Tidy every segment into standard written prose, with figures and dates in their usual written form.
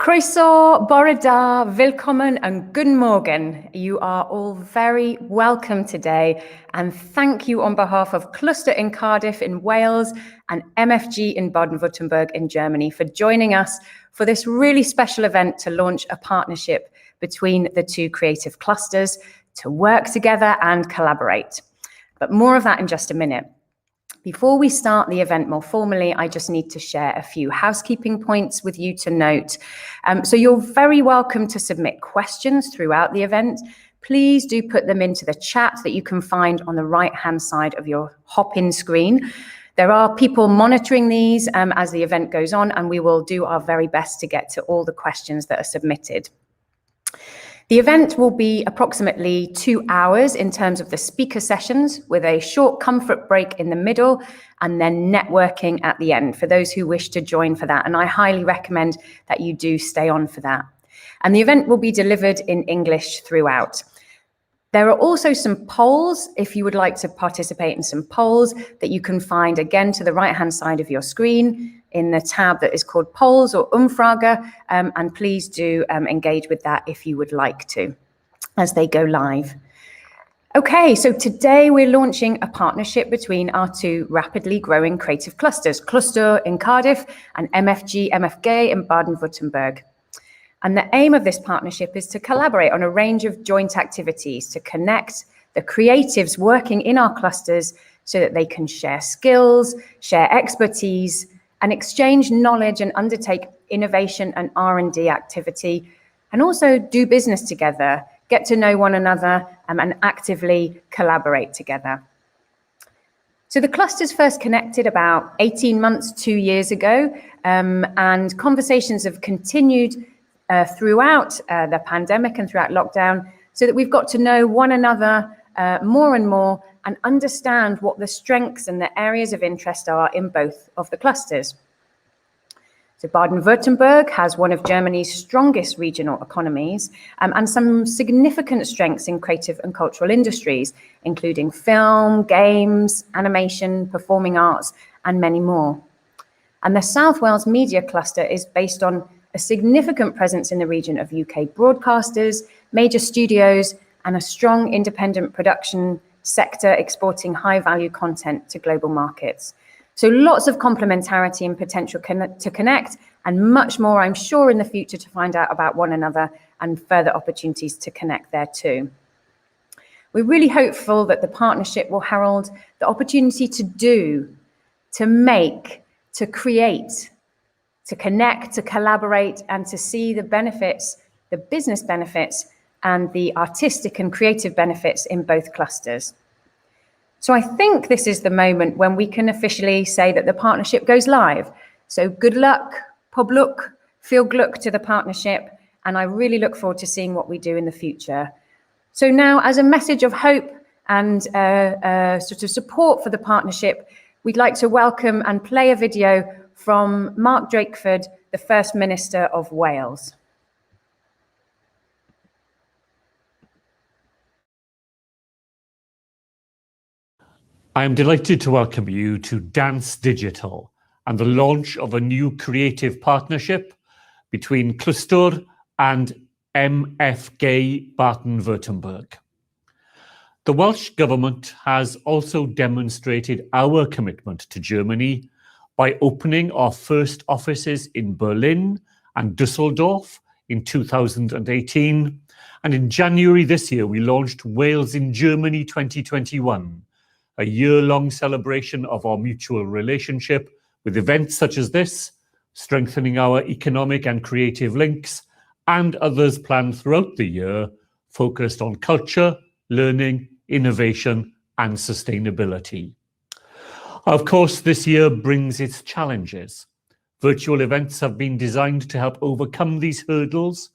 Croeso, bore da, willkommen and guten Morgen. You are all very welcome today, and thank you on behalf of Cluster in Cardiff in Wales and MFG in Baden-Württemberg in Germany for joining us for this really special event to launch a partnership between the two creative clusters to work together and collaborate. But more of that in just a minute. Before we start the event more formally, I just need to share a few housekeeping points with you to note. So you're very welcome to submit questions throughout the event. Please do put them into the chat that you can find on the right-hand side of your hop-in screen. There are people monitoring these as the event goes on, and we will do our very best to get to all the questions that are submitted. The event will be approximately 2 hours in terms of the speaker sessions, with a short comfort break in the middle and then networking at the end for those who wish to join for that. And I highly recommend that you do stay on for that. And the event will be delivered in English throughout. There are also some polls, if you would like to participate in some polls, that you can find again to the right-hand side of your screen in the tab that is called Polls or Umfrage, and please do engage with that if you would like to, as they go live. Okay, so today we're launching a partnership between our two rapidly growing creative clusters, Cluster in Cardiff and MFG in Baden-Württemberg. And the aim of this partnership is to collaborate on a range of joint activities to connect the creatives working in our clusters so that they can share skills, share expertise, and exchange knowledge and undertake innovation and R&D activity, and also do business together, get to know one another, and actively collaborate together. So the clusters first connected about 18 months, 2 years ago, and conversations have continued throughout the pandemic and throughout lockdown, so that we've got to know one another more and more and understand what the strengths and the areas of interest are in both of the clusters. So Baden-Württemberg has one of Germany's strongest regional economies and some significant strengths in creative and cultural industries, including film, games, animation, performing arts, and many more. And the South Wales Media Cluster is based on a significant presence in the region of UK broadcasters, major studios, and a strong independent production sector exporting high-value content to global markets. So lots of complementarity and potential to connect, and much more, I'm sure, in the future to find out about one another and further opportunities to connect there too. We're really hopeful that the partnership will herald the opportunity to do, to make, to create, to connect, to collaborate, and to see the benefits, the business benefits, and the artistic and creative benefits in both clusters. So I think this is the moment when we can officially say that the partnership goes live. So good luck, pobluk, viel glück to the partnership, and I really look forward to seeing what we do in the future. So now, as a message of hope and sort of support for the partnership, we'd like to welcome and play a video from Mark Drakeford, the First Minister of Wales. I am delighted to welcome you to Dance Digital and the launch of a new creative partnership between Cluster and MFG Baden-Württemberg. The Welsh Government has also demonstrated our commitment to Germany by opening our first offices in Berlin and Düsseldorf in 2018. And in January this year, we launched Wales in Germany 2021, a year-long celebration of our mutual relationship with events such as this, strengthening our economic and creative links, and others planned throughout the year, focused on culture, learning, innovation, and sustainability. Of course, this year brings its challenges. Virtual events have been designed to help overcome these hurdles,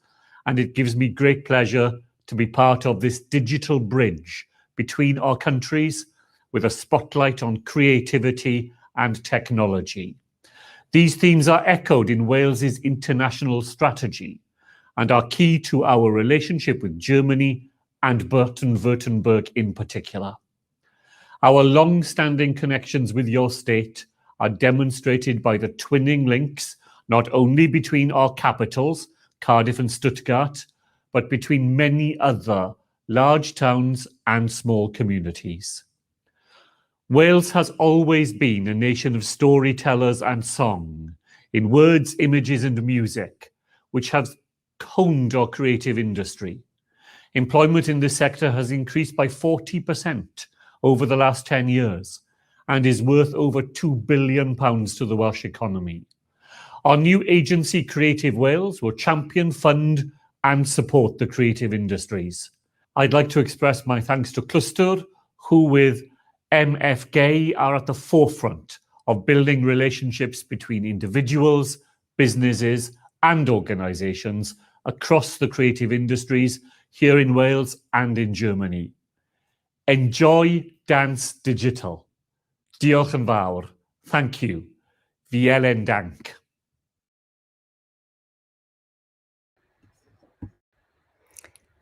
and it gives me great pleasure to be part of this digital bridge between our countries with a spotlight on creativity and technology. These themes are echoed in Wales's international strategy and are key to our relationship with Germany and Baden-Württemberg in particular. Our long-standing connections with your state are demonstrated by the twinning links not only between our capitals, Cardiff and Stuttgart, but between many other large towns and small communities. Wales has always been a nation of storytellers and song, in words, images and music, which have honed our creative industry. Employment in this sector has increased by 40% over the last 10 years and is worth over £2 billion to the Welsh economy. Our new agency, Creative Wales, will champion, fund and support the creative industries. I'd like to express my thanks to Cluster, who with MFG are at the forefront of building relationships between individuals, businesses and organisations across the creative industries here in Wales and in Germany. Enjoy Dance Digital. Diolch yn fawr. Thank you. Vielen Dank.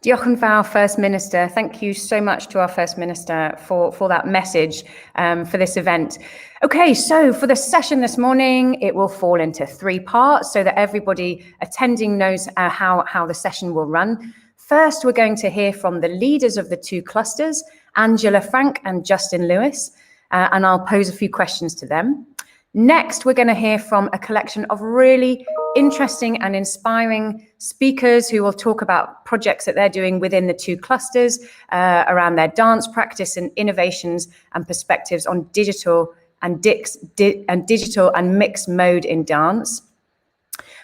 Diolch yn fawr, First Minister. Thank you so much to our First Minister for that message for this event. Okay, so for the session this morning, it will fall into 3 parts so that everybody attending knows how the session will run. First, we're going to hear from the leaders of the 2 clusters, Angela Frank and Justin Lewis, and I'll pose a few questions to them. Next, we're going to hear from a collection of really interesting and inspiring speakers who will talk about projects that they're doing within the 2 clusters around their dance practice and innovations and perspectives on digital and digital and mixed mode in dance.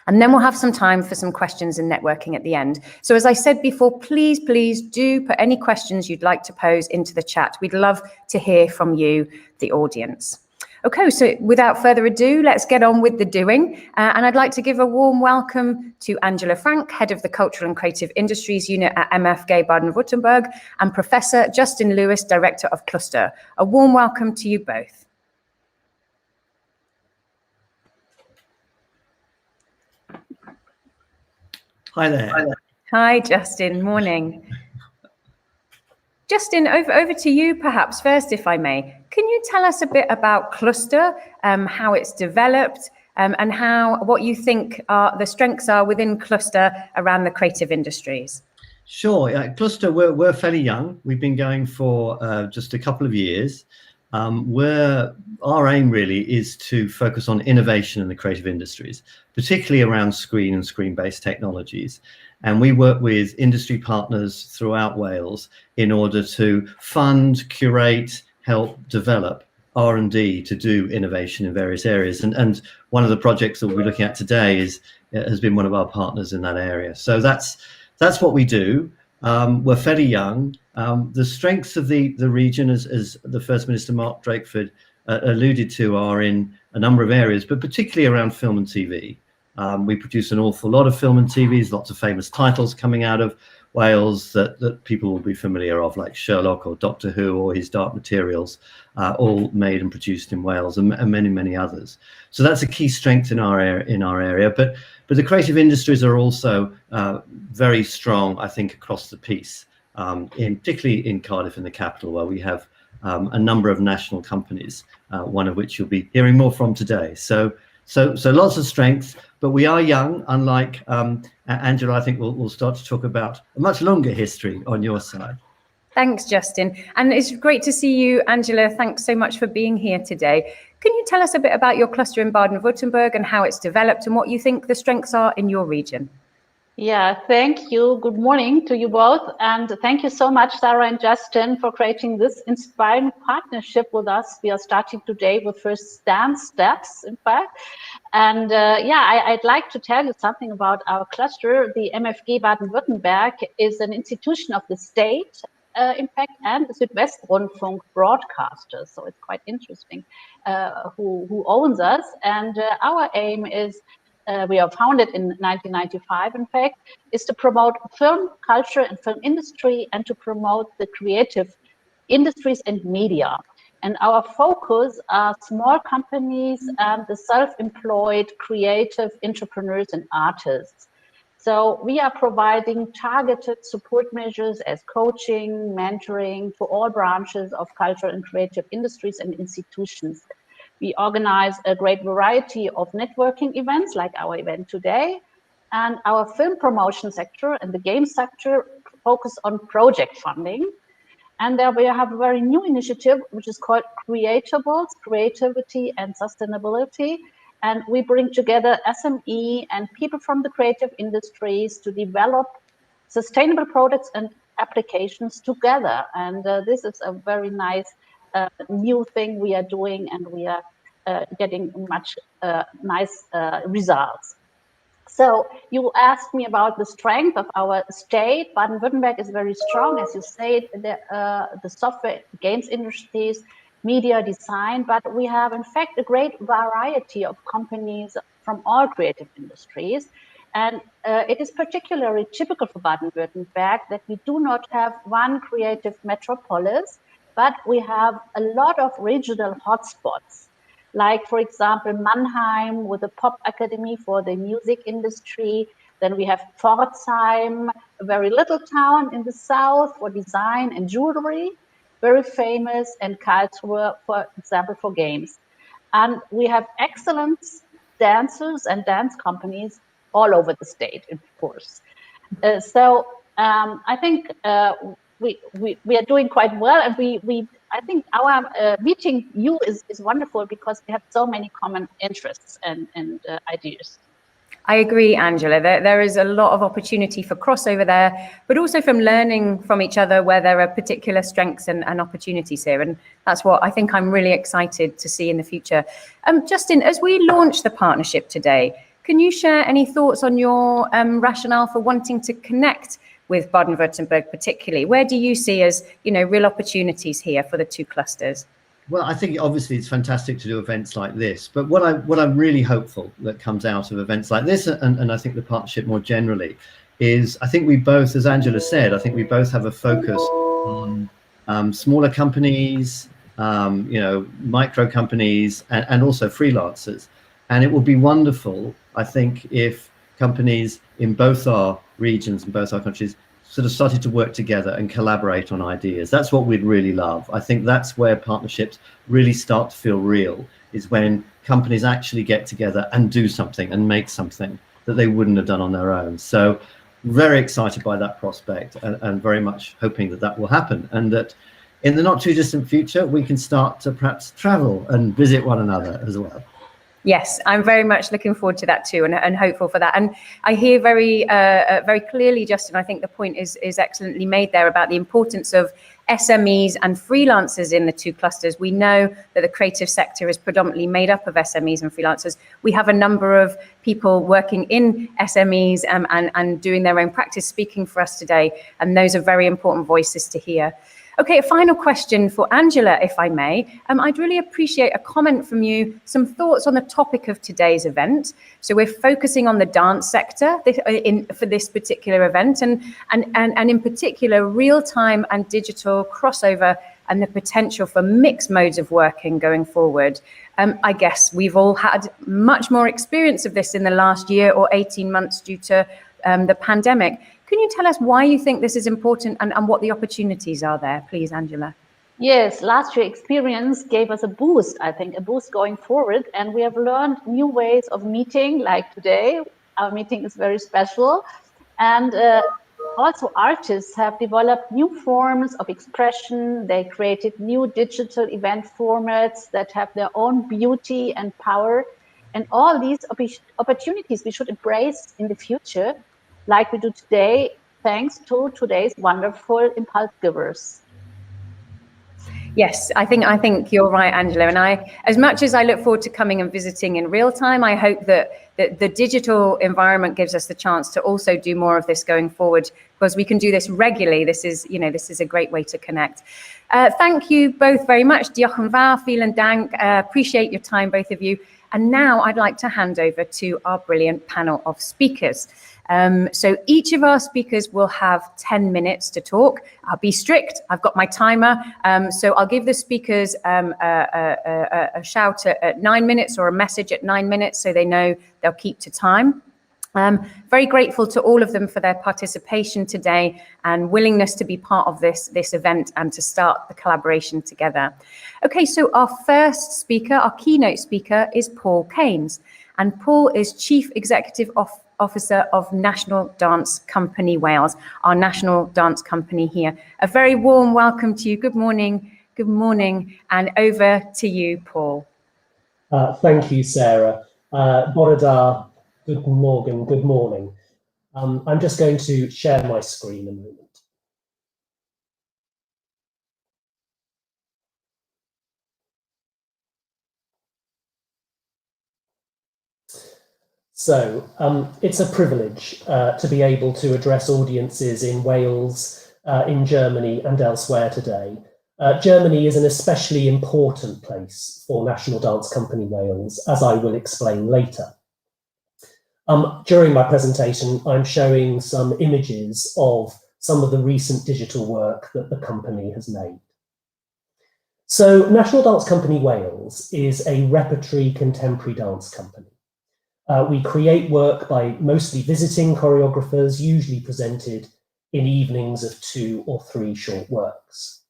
And then we'll have some time for some questions and networking at the end. So as I said before, please do put any questions you'd like to pose into the chat. We'd love to hear from you, the audience. Okay, so without further ado, let's get on with the doing. And I'd like to give a warm welcome to Angela Frank, Head of the Cultural and Creative Industries Unit at MFG Baden-Württemberg, and Professor Justin Lewis, Director of Cluster. A warm welcome to you both. Hi there. Hi, Justin. Morning. Justin, over to you perhaps first, if I may. Can you tell us a bit about Cluster, how it's developed, and what you think the strengths are within Cluster around the creative industries? Sure. Cluster, we're fairly young. We've been going for just a couple of years. Our aim really is to focus on innovation in the creative industries, particularly around screen and screen-based technologies. And we work with industry partners throughout Wales in order to fund, curate, help develop R&D to do innovation in various areas. And one of the projects that we're looking at today has been one of our partners in that area. So that's what we do. We're fairly young. The strengths of the region, as the First Minister Mark Drakeford alluded to, are in a number of areas, but particularly around film and TV. We produce an awful lot of film and TVs, lots of famous titles coming out of Wales that people will be familiar of, like Sherlock or Doctor Who or his Dark Materials, all made and produced in Wales, and many others. So that's a key strength in our area. But the creative industries are also very strong, I think, across the piece, particularly in Cardiff, in the capital, where we have a number of national companies, one of which you'll be hearing more from today. So lots of strength, but we are young, unlike Angela. I think we'll start to talk about a much longer history on your side. Thanks, Justin. And it's great to see you, Angela. Thanks so much for being here today. Can you tell us a bit about your cluster in Baden-Württemberg and how it's developed and what you think the strengths are in your region? Yeah, thank you. Good morning to you both. And thank you so much, Sarah and Justin, for creating this inspiring partnership with us. We are starting today with first dance steps, in fact. And I'd like to tell you something about our cluster. The MFG Baden-Württemberg is an institution of the state, in fact, and the Südwestrundfunk broadcaster. So it's quite interesting who owns us. And our aim is, we are founded in 1995, in fact, is to promote film, culture and film industry and to promote the creative industries and media. And our focus are small companies and the self-employed creative entrepreneurs and artists. So we are providing targeted support measures as coaching, mentoring to all branches of culture and creative industries and institutions. We organize a great variety of networking events like our event today. and our film promotion sector and the game sector focus on project funding. And there we have a very new initiative, which is called Creatables, Creativity and Sustainability. And we bring together SME and people from the creative industries to develop sustainable products and applications together. And this is a very nice new thing we are doing, and we are getting much nice results. So you asked me about the strength of our state. Baden-Württemberg is very strong, as you said, the software games industries, media design, but we have in fact a great variety of companies from all creative industries. And it is particularly typical for Baden-Württemberg that we do not have one creative metropolis, but we have a lot of regional hotspots. Like, for example, Mannheim with a pop academy for the music industry. Then we have Pforzheim, a very little town in the south for design and jewelry, very famous, and Karlsruhe, for example, for games. And we have excellent dancers and dance companies all over the state, of course. So I think we are doing quite well, and I think our meeting you is wonderful because we have so many common interests and ideas. I agree, Angela. There is a lot of opportunity for crossover there, but also from learning from each other where there are particular strengths and opportunities here. And that's what I think I'm really excited to see in the future. Justin, as we launch the partnership today, can you share any thoughts on your rationale for wanting to connect with Baden-Württemberg particularly? Where do you see as, real opportunities here for the two clusters? Well, I think obviously it's fantastic to do events like this, but what I'm really hopeful that comes out of events like this, and I think the partnership more generally, is I think we both, as Angela said, I think we both have a focus on smaller companies, micro companies, and also freelancers. And it will be wonderful, I think, if companies in both our regions and both our countries sort of started to work together and collaborate on ideas. That's what we'd really love. I think that's where partnerships really start to feel real, is when companies actually get together and do something and make something that they wouldn't have done on their own. So very excited by that prospect, and very much hoping that will happen, and that in the not too distant future, we can start to perhaps travel and visit one another as well. Yes, I'm very much looking forward to that too, and hopeful for that. And I hear very clearly, Justin, I think the point is excellently made there about the importance of SMEs and freelancers in the two clusters. We know that the creative sector is predominantly made up of SMEs and freelancers. We have a number of people working in SMEs and doing their own practice speaking for us today, and those are very important voices to hear. Okay, a final question for Angela, if I may. I'd really appreciate a comment from you, some thoughts on the topic of today's event. So we're focusing on the dance sector for this particular event, and in particular, real-time and digital crossover and the potential for mixed modes of working going forward. I guess we've all had much more experience of this in the last year or 18 months due to the pandemic. Can you tell us why you think this is important and what the opportunities are there, please, Angela? Yes, last year's experience gave us a boost, I think, a boost going forward. And we have learned new ways of meeting, like today. Our meeting is very special. And also artists have developed new forms of expression. They created new digital event formats that have their own beauty and power. And all these opportunities we should embrace in the future, like we do today, thanks to today's wonderful impulse givers. Yes, I think you're right, Angela. And as much as I look forward to coming and visiting in real time, I hope that the digital environment gives us the chance to also do more of this going forward, because we can do this regularly. This is a great way to connect. Thank you both very much. Diochen war, vielen Dank. Appreciate your time, both of you. And now I'd like to hand over to our brilliant panel of speakers. So each of our speakers will have 10 minutes to talk. I'll be strict. I've got my timer. So I'll give the speakers a shout at 9 minutes or a message at 9 minutes so they know they'll keep to time. Very grateful to all of them for their participation today and willingness to be part of this event and to start the collaboration together. Okay, so our first speaker, our keynote speaker, is Paul Keynes. And Paul is Chief Executive Officer of National Dance Company Wales, our national dance company here. A very warm welcome to you. Good morning, and over to you, Paul. Thank you, Sarah. Bore da, good morning. I'm just going to share my screen a moment. So it's a privilege to be able to address audiences in Wales, in Germany and elsewhere today. Germany is an especially important place for National Dance Company Wales, as I will explain later. During my presentation, I'm showing some images of some of the recent digital work that the company has made. So National Dance Company Wales is a repertory contemporary dance company. We create work by mostly visiting choreographers, usually presented in evenings of 2 or 3 short works.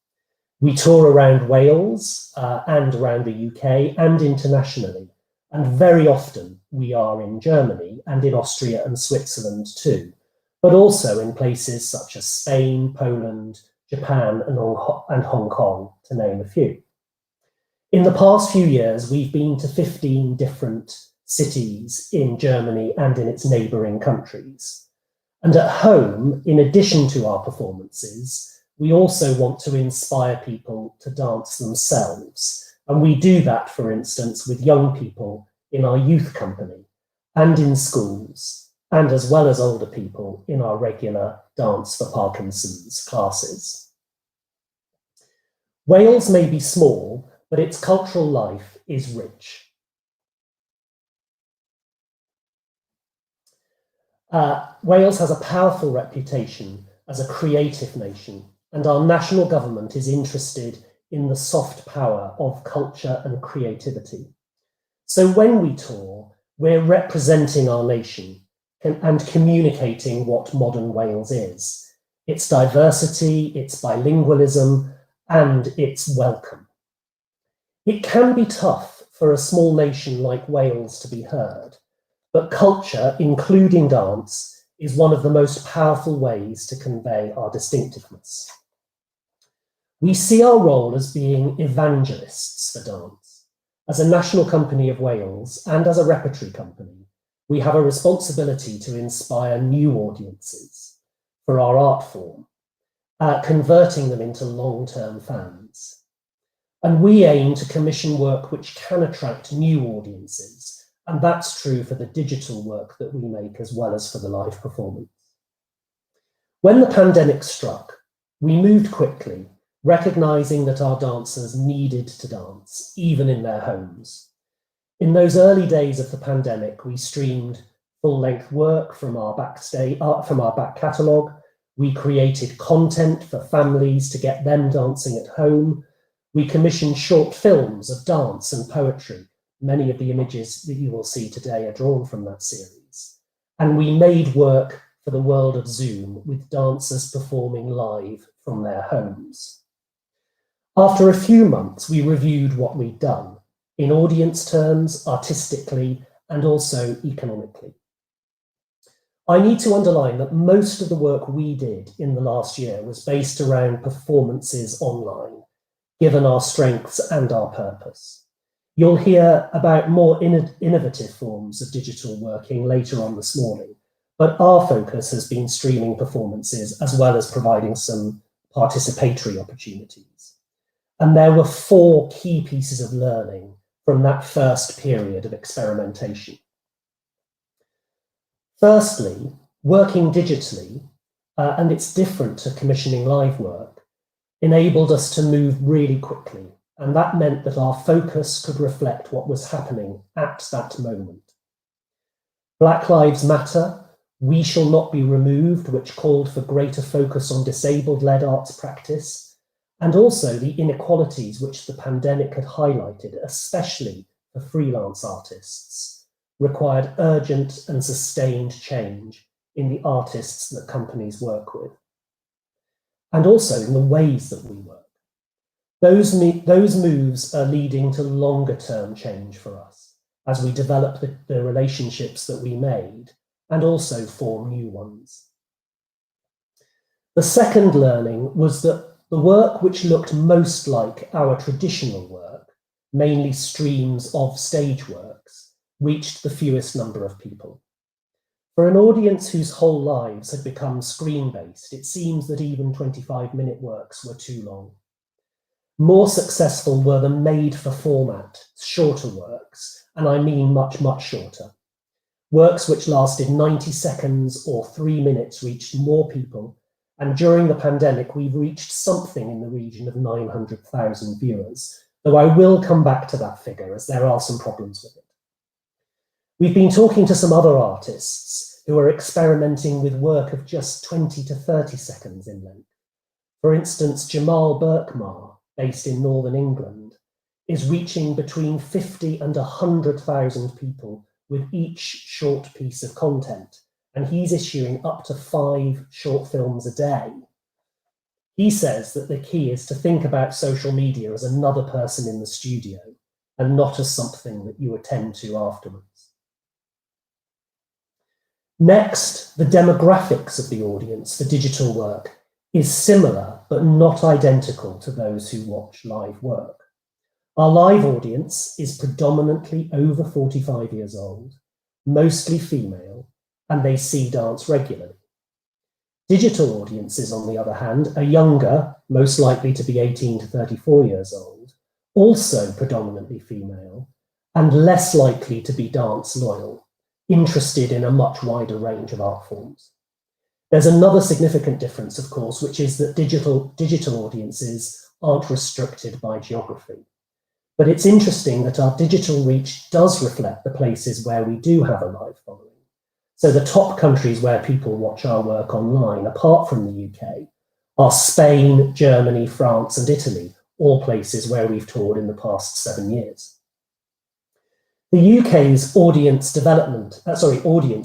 We tour around Wales and around the UK and internationally, and very often we are in Germany and in Austria and Switzerland too, but also in places such as Spain, Poland, Japan and Hong Kong, to name a few. In the past few years, we've been to 15 different cities in Germany and in its neighbouring countries. And at home, in addition to our performances, we also want to inspire people to dance themselves. And we do that, for instance, with young people in our youth company and in schools, and as well as older people in our regular Dance for Parkinson's classes. Wales may be small, but its cultural life is rich. Wales has a powerful reputation as a creative nation, and our national government is interested in the soft power of culture and creativity. So when we tour, we're representing our nation and communicating what modern Wales is, its diversity, its bilingualism, and its welcome. It can be tough for a small nation like Wales to be heard, but culture, including dance, is one of the most powerful ways to convey our distinctiveness. We see our role as being evangelists for dance. As a national company of Wales and as a repertory company, we have a responsibility to inspire new audiences for our art form, converting them into long-term fans. And we aim to commission work which can attract new audiences. And that's true for the digital work that we make as well as for the live performance. When the pandemic struck, we moved quickly, recognizing that our dancers needed to dance, even in their homes. In those early days of the pandemic, we streamed full-length work from our back catalogue. We created content for families to get them dancing at home. We commissioned short films of dance and poetry. Many of the images that you will see today are drawn from that series. And we made work for the world of Zoom with dancers performing live from their homes. After a few months, we reviewed what we'd done in audience terms, artistically, and also economically. I need to underline that most of the work we did in the last year was based around performances online, given our strengths and our purpose. You'll hear about more innovative forms of digital working later on this morning, but our focus has been streaming performances as well as providing some participatory opportunities. And there were 4 key pieces of learning from that first period of experimentation. Firstly, working digitally, and it's different to commissioning live work, enabled us to move really quickly. And that meant that our focus could reflect what was happening at that moment. Black Lives Matter, We Shall Not Be Removed, which called for greater focus on disabled-led arts practice, and also the inequalities which the pandemic had highlighted, especially for freelance artists, required urgent and sustained change in the artists that companies work with, and also in the ways that we work. Those moves are leading to longer term change for us as we develop the relationships that we made and also form new ones. The second learning was that the work which looked most like our traditional work, mainly streams of stage works, reached the fewest number of people. For an audience whose whole lives had become screen-based, it seems that even 25-minute works were too long. More successful were the made-for-format, shorter works, and I mean much, much shorter. Works which lasted 90 seconds or 3 minutes reached more people, and during the pandemic, we've reached something in the region of 900,000 viewers, though I will come back to that figure as there are some problems with it. We've been talking to some other artists who are experimenting with work of just 20 to 30 seconds in length. For instance, Jamal Berkmar, based in Northern England, is reaching between 50 and 100,000 people with each short piece of content, and he's issuing up to 5 short films a day. He says that the key is to think about social media as another person in the studio and not as something that you attend to afterwards. Next, the demographics of the audience for digital work is similar but not identical to those who watch live work. Our live audience is predominantly over 45 years old, mostly female, and they see dance regularly. Digital audiences, on the other hand, are younger, most likely to be 18 to 34 years old, also predominantly female, and less likely to be dance loyal, interested in a much wider range of art forms. There's another significant difference, of course, which is that digital audiences aren't restricted by geography. But it's interesting that our digital reach does reflect the places where we do have a live following. So the top countries where people watch our work online, apart from the UK, are Spain, Germany, France, and Italy, all places where we've toured in the past 7 years. The UK's audience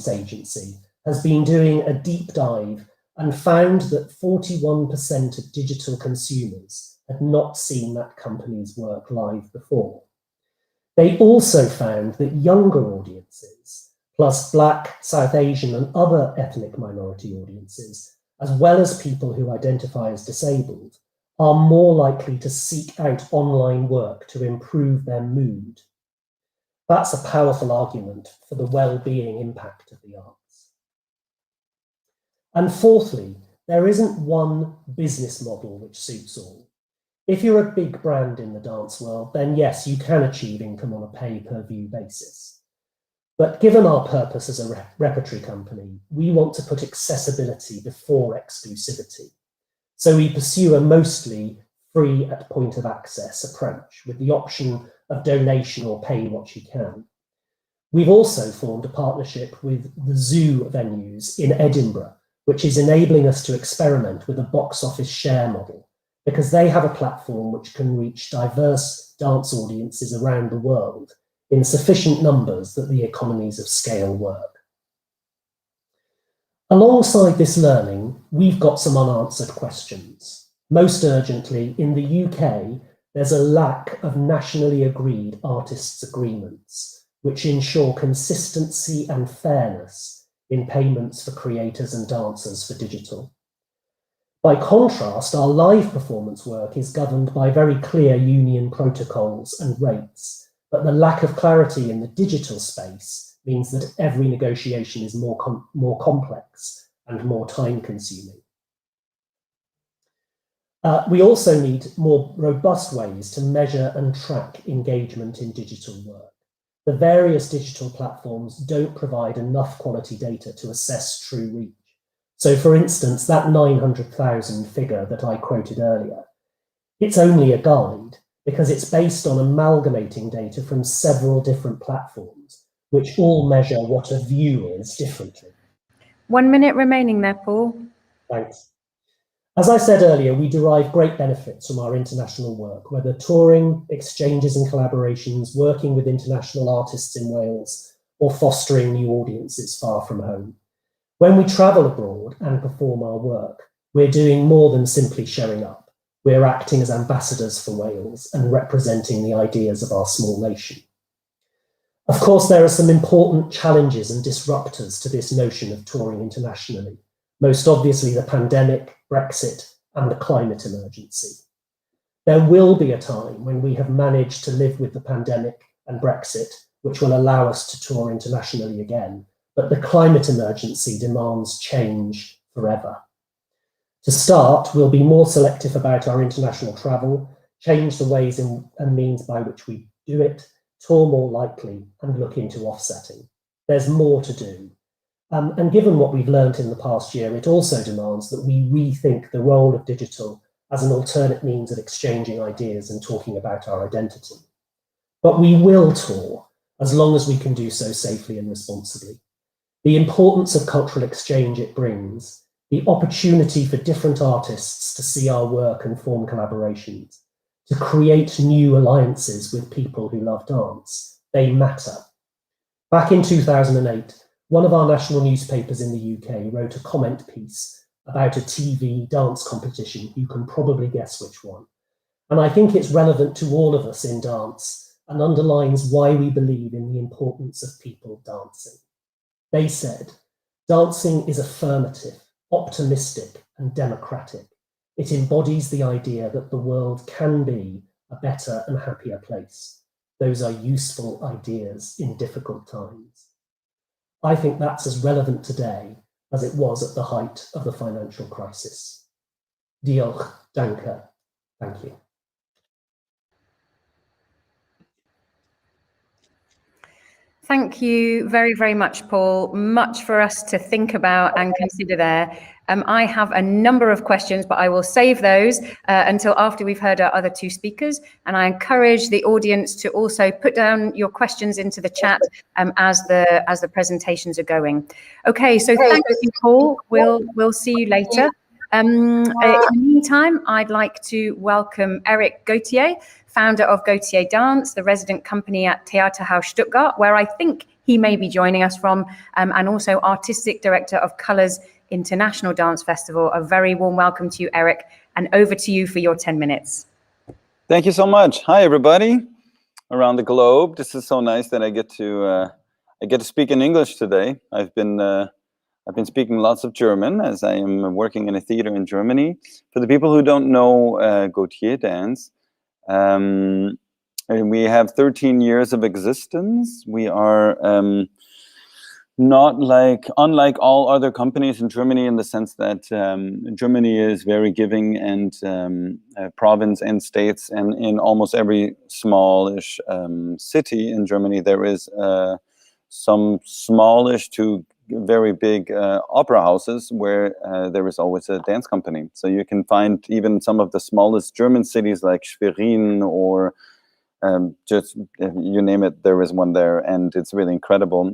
agency has been doing a deep dive and found that 41% of digital consumers had not seen that company's work live before. They also found that younger audiences, plus Black, South Asian, and other ethnic minority audiences, as well as people who identify as disabled, are more likely to seek out online work to improve their mood. That's a powerful argument for the well-being impact of the arts. And fourthly, there isn't one business model which suits all. If you're a big brand in the dance world, then yes, you can achieve income on a pay-per-view basis. But given our purpose as a repertory company, we want to put accessibility before exclusivity. So we pursue a mostly free at point of access approach with the option of donation or pay what you can. We've also formed a partnership with the Zoo venues in Edinburgh, which is enabling us to experiment with a box office share model, because they have a platform which can reach diverse dance audiences around the world in sufficient numbers that the economies of scale work. Alongside this learning, we've got some unanswered questions. Most urgently, in the UK, there's a lack of nationally agreed artists' agreements, which ensure consistency and fairness in payments for creators and dancers for digital. By contrast, our live performance work is governed by very clear union protocols and rates, but the lack of clarity in the digital space means that every negotiation is more complex and more time-consuming. We also need more robust ways to measure and track engagement in digital work. The various digital platforms don't provide enough quality data to assess true reach. So for instance, that 900,000 figure that I quoted earlier, it's only a guide because it's based on amalgamating data from several different platforms, which all measure what a view is differently. 1 minute remaining there, Paul. Thanks. As I said earlier, we derive great benefits from our international work, whether touring, exchanges and collaborations, working with international artists in Wales, or fostering new audiences far from home. When we travel abroad and perform our work, we're doing more than simply showing up. We're acting as ambassadors for Wales and representing the ideas of our small nation. Of course, there are some important challenges and disruptors to this notion of touring internationally, most obviously the pandemic, Brexit, and the climate emergency. There will be a time when we have managed to live with the pandemic and Brexit, which will allow us to tour internationally again, but the climate emergency demands change forever. To start, we'll be more selective about our international travel, change the ways and means by which we do it, tour more likely, and look into offsetting. There's more to do. And given what we've learned in the past year, it also demands that we rethink the role of digital as an alternate means of exchanging ideas and talking about our identity. But we will tour, as long as we can do so safely and responsibly. The importance of cultural exchange it brings, the opportunity for different artists to see our work and form collaborations, to create new alliances with people who love dance, they matter. Back in 2008, one of our national newspapers in the UK wrote a comment piece about a TV dance competition. You can probably guess which one. And I think it's relevant to all of us in dance and underlines why we believe in the importance of people dancing. They said, dancing is affirmative, optimistic, and democratic. It embodies the idea that the world can be a better and happier place. Those are useful ideas in difficult times. I think that's as relevant today as it was at the height of the financial crisis. Diolch, danke, thank you. Thank you very, very much, Paul. Much for us to think about and consider there. I have a number of questions, but I will save those until after we've heard our other two speakers. And I encourage the audience to also put down your questions into the chat as the presentations are going. Okay, so thank you, Paul. We'll see you later. In the meantime, I'd like to welcome Eric Gauthier, founder of Gauthier Dance, the resident company at Theaterhaus Stuttgart, where I think he may be joining us from, and also artistic director of Colours International Dance Festival. A very warm welcome to you, Eric, and over to you for your 10 minutes. Thank you so much. Hi, everybody around the globe. This is so nice that I get to speak in English today. I've been speaking lots of German as I am working in a theater in Germany. For the people who don't know Gauthier Dance, we have 13 years of existence. We are unlike all other companies in Germany, in the sense that Germany is very giving, and province and states, and in almost every smallish city in Germany there is some smallish to very big opera houses where there is always a dance company. So you can find even some of the smallest German cities like Schwerin or just you name it, there is one there, and it's really incredible.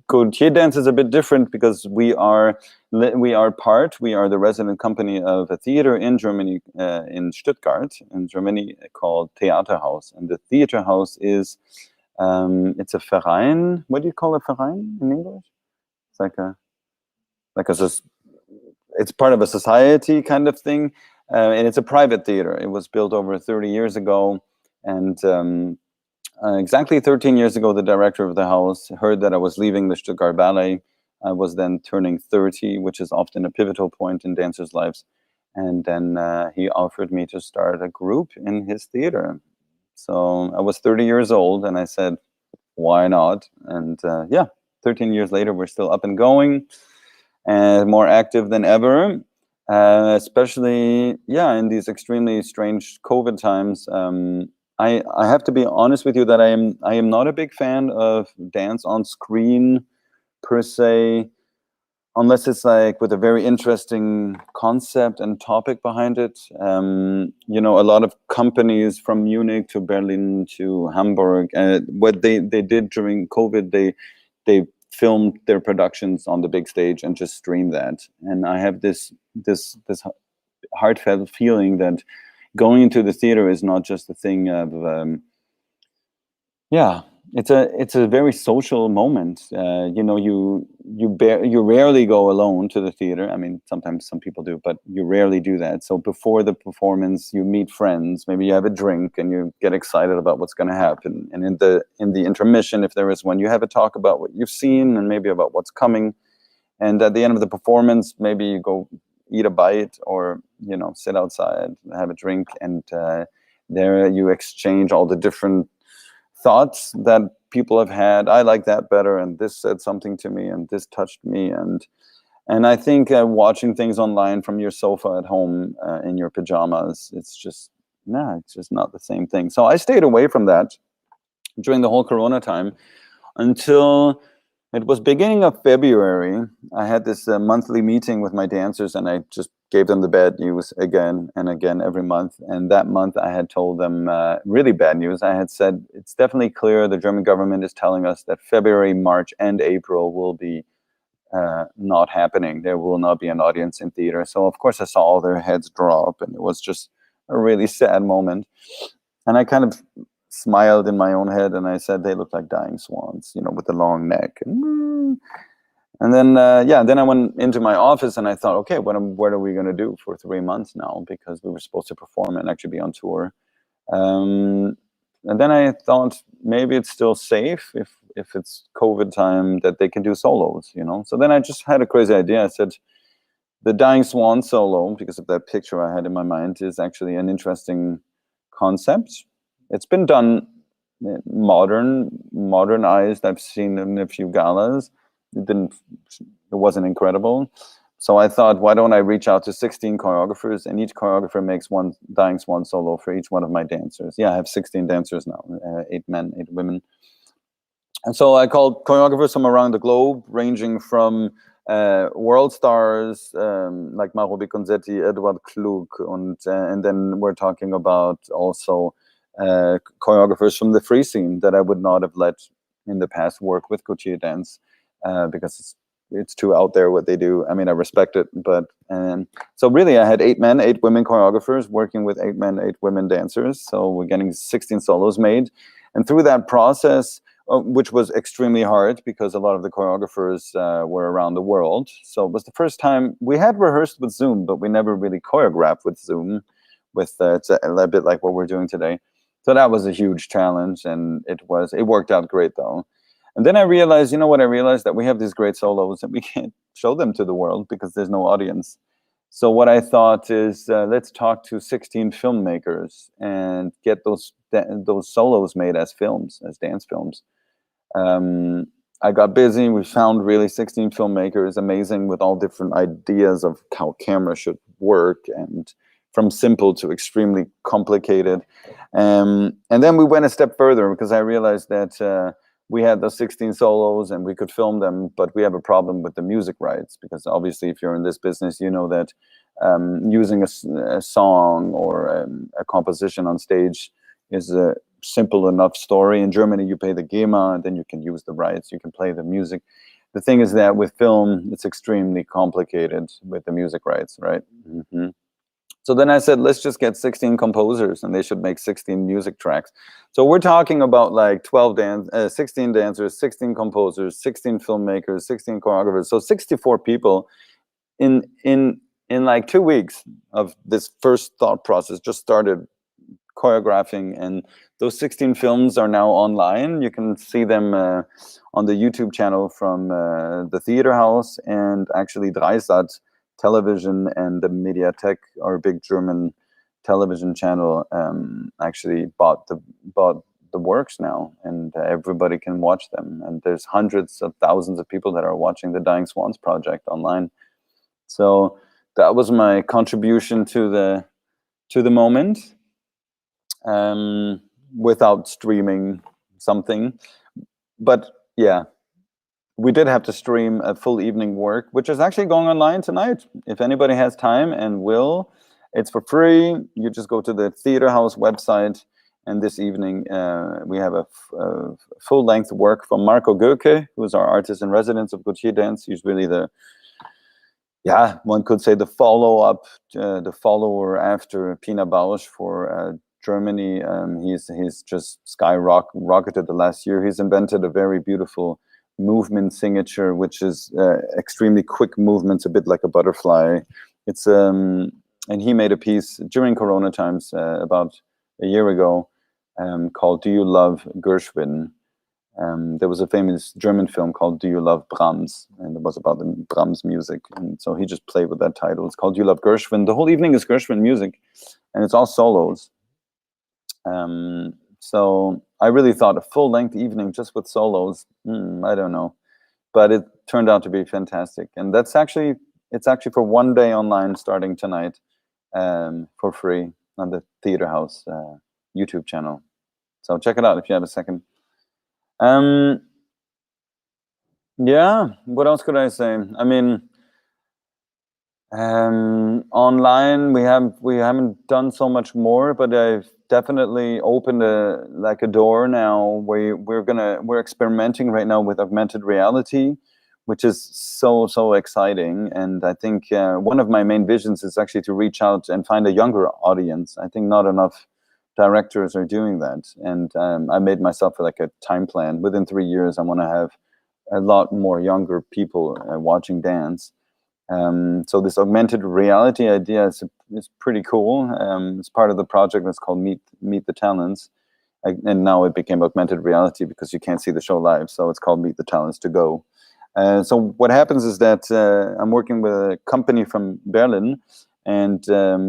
Gauthier Dance is a bit different because we are the resident company of a theater in Germany, in Stuttgart, in Germany, called Theaterhaus, and the Theaterhaus is it's a Verein. What do you call a Verein in English? It's it's part of a society kind of thing, and it's a private theater. It was built over 30 years ago. And exactly 13 years ago, the director of the house heard that I was leaving the Stuttgart Ballet. I was then turning 30, which is often a pivotal point in dancers' lives. And then he offered me to start a group in his theater. So I was 30 years old, and I said, why not? And 13 years later, we're still up and going, and more active than ever. Especially, in these extremely strange COVID times. I have to be honest with you that I am not a big fan of dance on screen per se, unless it's like with a very interesting concept and topic behind it. A lot of companies from Munich to Berlin to Hamburg, what they did during COVID, they filmed their productions on the big stage and just streamed that. And I have this heartfelt feeling that going into the theater is not just a thing of it's a very social moment. You know, you rarely go alone to the theater. I mean, sometimes some people do, but you rarely do that. So before the performance, you meet friends. Maybe you have a drink and you get excited about what's going to happen. And in the intermission, if there is one, you have a talk about what you've seen and maybe about what's coming. And at the end of the performance, maybe you go eat a bite or, you know, sit outside, have a drink, and there you exchange all the different thoughts that people have had. I like that better, and this said something to me, and this touched me, and I think watching things online from your sofa at home in your pajamas, it's just not the same thing. So I stayed away from that during the whole Corona time until it was beginning of February. I had this monthly meeting with my dancers, and I just gave them the bad news again and again every month. And that month I had told them really bad news. I had said, it's definitely clear the German government is telling us that February, March, and April will be not happening. There will not be an audience in theater. So of course I saw all their heads drop, and it was just a really sad moment. And I kind of smiled in my own head, and I said they look like dying swans, you know, with the long neck. And then then I went into my office and I thought, okay, what are we going to do for 3 months now? Because we were supposed to perform and actually be on tour. And then I thought maybe it's still safe if it's COVID time that they can do solos, you know. So then I just had a crazy idea. I said, the Dying Swan solo, because of that picture I had in my mind, is actually an interesting concept. It's been done modernized. I've seen in a few galas. It wasn't incredible. So I thought, why don't I reach out to 16 choreographers, and each choreographer makes one Dying Swan solo for each one of my dancers. Yeah, I have 16 dancers now, 8 men, 8 women. And so I called choreographers from around the globe, ranging from world stars like Mauro Biconzetti, Edward Klug, and then we're talking about also choreographers from the free scene that I would not have let in the past work with Gautier Dance because it's too out there what they do. I mean, I respect it, but so really I had 8 men, 8 women choreographers working with 8 men, 8 women dancers. So we're getting 16 solos made. And through that process, which was extremely hard because a lot of the choreographers were around the world. So it was the first time we had rehearsed with Zoom, but we never really choreographed with Zoom. It's a bit like what we're doing today. So that was a huge challenge, and it worked out great though. And then I realized, you know what I realized? That we have these great solos and we can't show them to the world because there's no audience. So what I thought is, let's talk to 16 filmmakers and get those solos made as films, as dance films. I got busy. We found really 16 filmmakers, amazing, with all different ideas of how camera should work, and from simple to extremely complicated. And then we went a step further because I realized that we had those 16 solos and we could film them, but we have a problem with the music rights, because obviously if you're in this business, you know that using a song or a composition on stage is a simple enough story. In Germany, you pay the GEMA, and then you can use the rights, you can play the music. The thing is that with film, it's extremely complicated with the music rights, right? Mm-hmm. So then I said, let's just get 16 composers, and they should make 16 music tracks. So we're talking about like 16 dancers, 16 composers, 16 filmmakers, 16 choreographers. So 64 people in like 2 weeks of this first thought process, just started choreographing, and those 16 films are now online. You can see them on the YouTube channel from the Theater House, and actually Dreisat Television and the Mediathek, our big German television channel, actually bought the works now, and everybody can watch them. And there's hundreds of thousands of people that are watching the Dying Swans project online. So that was my contribution to the moment, without streaming something. But yeah, we did have to stream a full evening work, which is actually going online tonight. If anybody has time and will, it's for free. You just go to the Theater House website, and this evening we have a full-length work from Marco Göke, who is our artist in residence of Gautier Dance. He's really one could say the follower after Pina Bausch for Germany. He's just skyrocketed the last year. He's invented a very beautiful movement signature, which is extremely quick movements, a bit like a butterfly. It's and he made a piece during Corona times about a year ago called "Do You Love Gershwin?" There was a famous German film called "Do You Love Brahms?" and it was about the Brahms music. And so he just played with that title. It's called "Do You Love Gershwin?" The whole evening is Gershwin music, and it's all solos. So I really thought a full-length evening just with solos, I don't know, but it turned out to be fantastic. And it's actually for one day online starting tonight for free on the Theater House YouTube channel. So check it out if you have a second. Yeah, what else could I say? I mean, online we haven't done so much more, but I've definitely opened a door now where we're experimenting right now with augmented reality, which is so exciting. And I think one of my main visions is actually to reach out and find a younger audience. I think not enough directors are doing that, and I made myself like a time plan. Within 3 years, I want to have a lot more younger people watching dance. So this augmented reality idea is pretty cool. It's part of the project that's called Meet the Talents, and now it became augmented reality because you can't see the show live. So it's called Meet the Talents to go. So what happens is that I'm working with a company from Berlin, and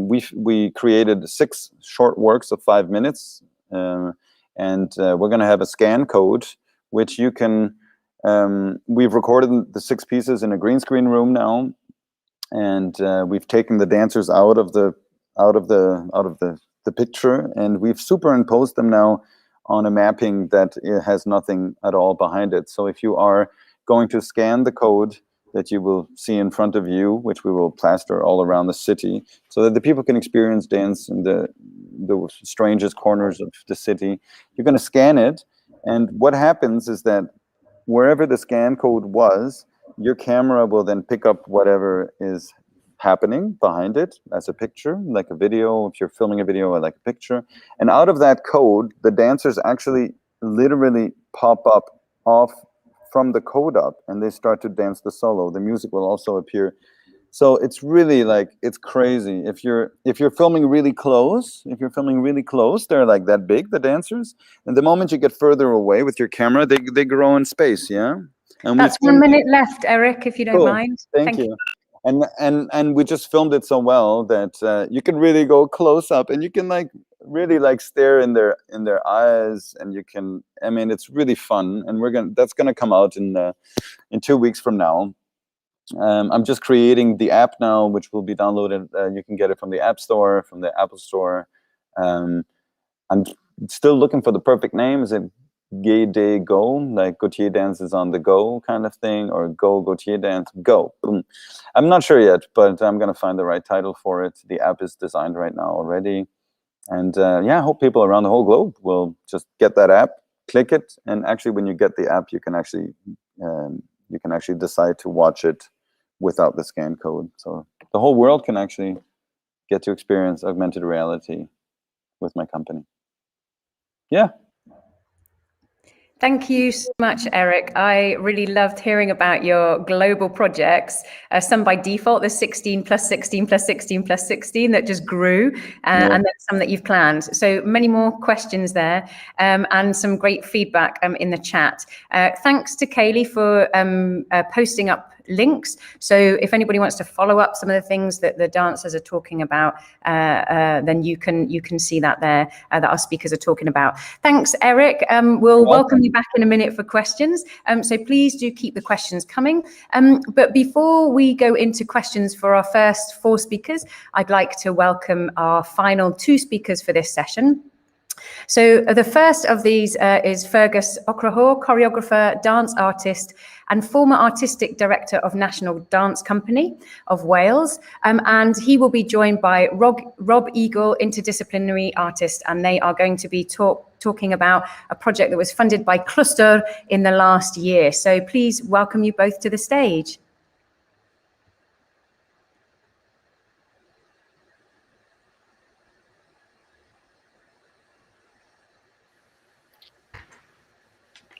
we created 6 short works of 5 minutes, and we're going to have a scan code, which you can. We've recorded the 6 pieces in a green screen room now, and we've taken the dancers out of the picture, and we've superimposed them now on a mapping that it has nothing at all behind it. So if you are going to scan the code that you will see in front of you, which we will plaster all around the city, so that the people can experience dance in the strangest corners of the city, you're going to scan it, and what happens is that wherever the scan code was, your camera will then pick up whatever is happening behind it as a picture, like a video, if you're filming a video or like a picture. And out of that code, the dancers actually literally pop up off from the code up, and they start to dance the solo. The music will also appear. So it's really it's crazy. If you're filming really close, they're like that big, the dancers. And the moment you get further away with your camera, they grow in space, yeah? And that's 1 minute left, Eric, if you don't mind. Thank you. And we just filmed it so well that you can really go close up, and you can really stare in their eyes, and you can. I mean, it's really fun, and that's gonna come out in 2 weeks from now. I'm just creating the app now, which will be downloaded. You can get it from the App Store, from the Apple Store. I'm still looking for the perfect name. Is it Gay Day Go, like Gautier Dance is on the go kind of thing, or Go Gautier Dance Go? Boom. I'm not sure yet, but I'm going to find the right title for it. The app is designed right now already. And I hope people around the whole globe will just get that app, click it, and actually when you get the app, you can actually decide to watch it without the scan code. So the whole world can actually get to experience augmented reality with my company. Yeah. Thank you so much, Eric. I really loved hearing about your global projects. Some by default, there's 16 plus 16 plus 16 plus 16 that just grew, and then some that you've planned. So many more questions there, and some great feedback in the chat. Thanks to Kaylee for posting up links. So if anybody wants to follow up some of the things that the dancers are talking about, then you can see that there, that our speakers are talking about. Thanks, Eric. We'll welcome you back in a minute for questions. So please do keep the questions coming. But before we go into questions for our first 4 speakers, I'd like to welcome our final 2 speakers for this session. So the first of these is Fergus Okrahor, choreographer, dance artist, and former artistic director of National Dance Company of Wales. And he will be joined by Rob Eagle, interdisciplinary artist, and they are going to be talking about a project that was funded by Cluster in the last year. So please welcome you both to the stage.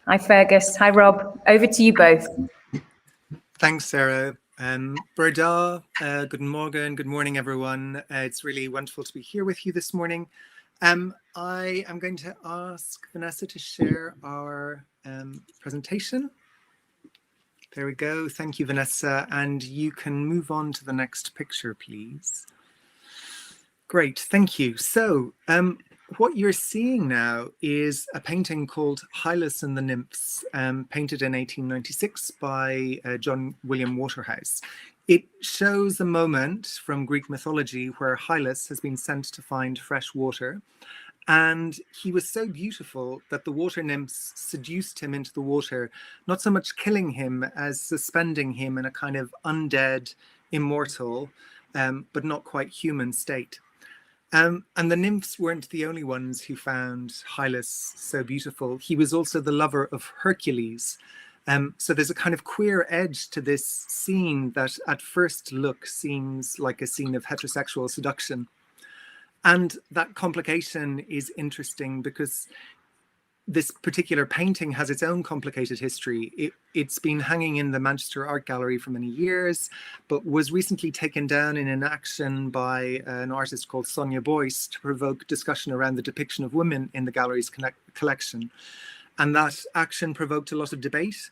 Hi, Fergus. Hi, Rob. Over to you both. Thanks, Sarah. Berda, good morning, everyone. It's really wonderful to be here with you this morning. I am going to ask Vanessa to share our presentation. There we go. Thank you, Vanessa. And you can move on to the next picture, please. Great, thank you. So what you're seeing now is a painting called Hylas and the Nymphs, painted in 1896 by John William Waterhouse. It shows a moment from Greek mythology where Hylas has been sent to find fresh water. And he was so beautiful that the water nymphs seduced him into the water, not so much killing him as suspending him in a kind of undead, immortal, but not quite human state. And the nymphs weren't the only ones who found Hylas so beautiful. He was also the lover of Hercules. So there's a kind of queer edge to this scene that at first look seems like a scene of heterosexual seduction. And that complication is interesting because this particular painting has its own complicated history. It's been hanging in the Manchester Art Gallery for many years, but was recently taken down in an action by an artist called Sonia Boyce to provoke discussion around the depiction of women in the gallery's collection. And that action provoked a lot of debate.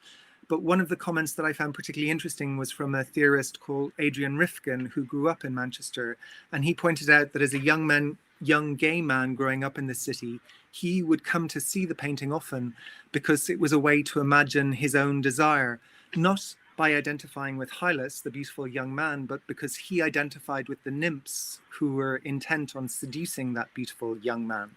But one of the comments that I found particularly interesting was from a theorist called Adrian Rifkin, who grew up in Manchester. And he pointed out that as a young gay man growing up in the city, he would come to see the painting often because it was a way to imagine his own desire, not by identifying with Hylas, the beautiful young man, but because he identified with the nymphs who were intent on seducing that beautiful young man.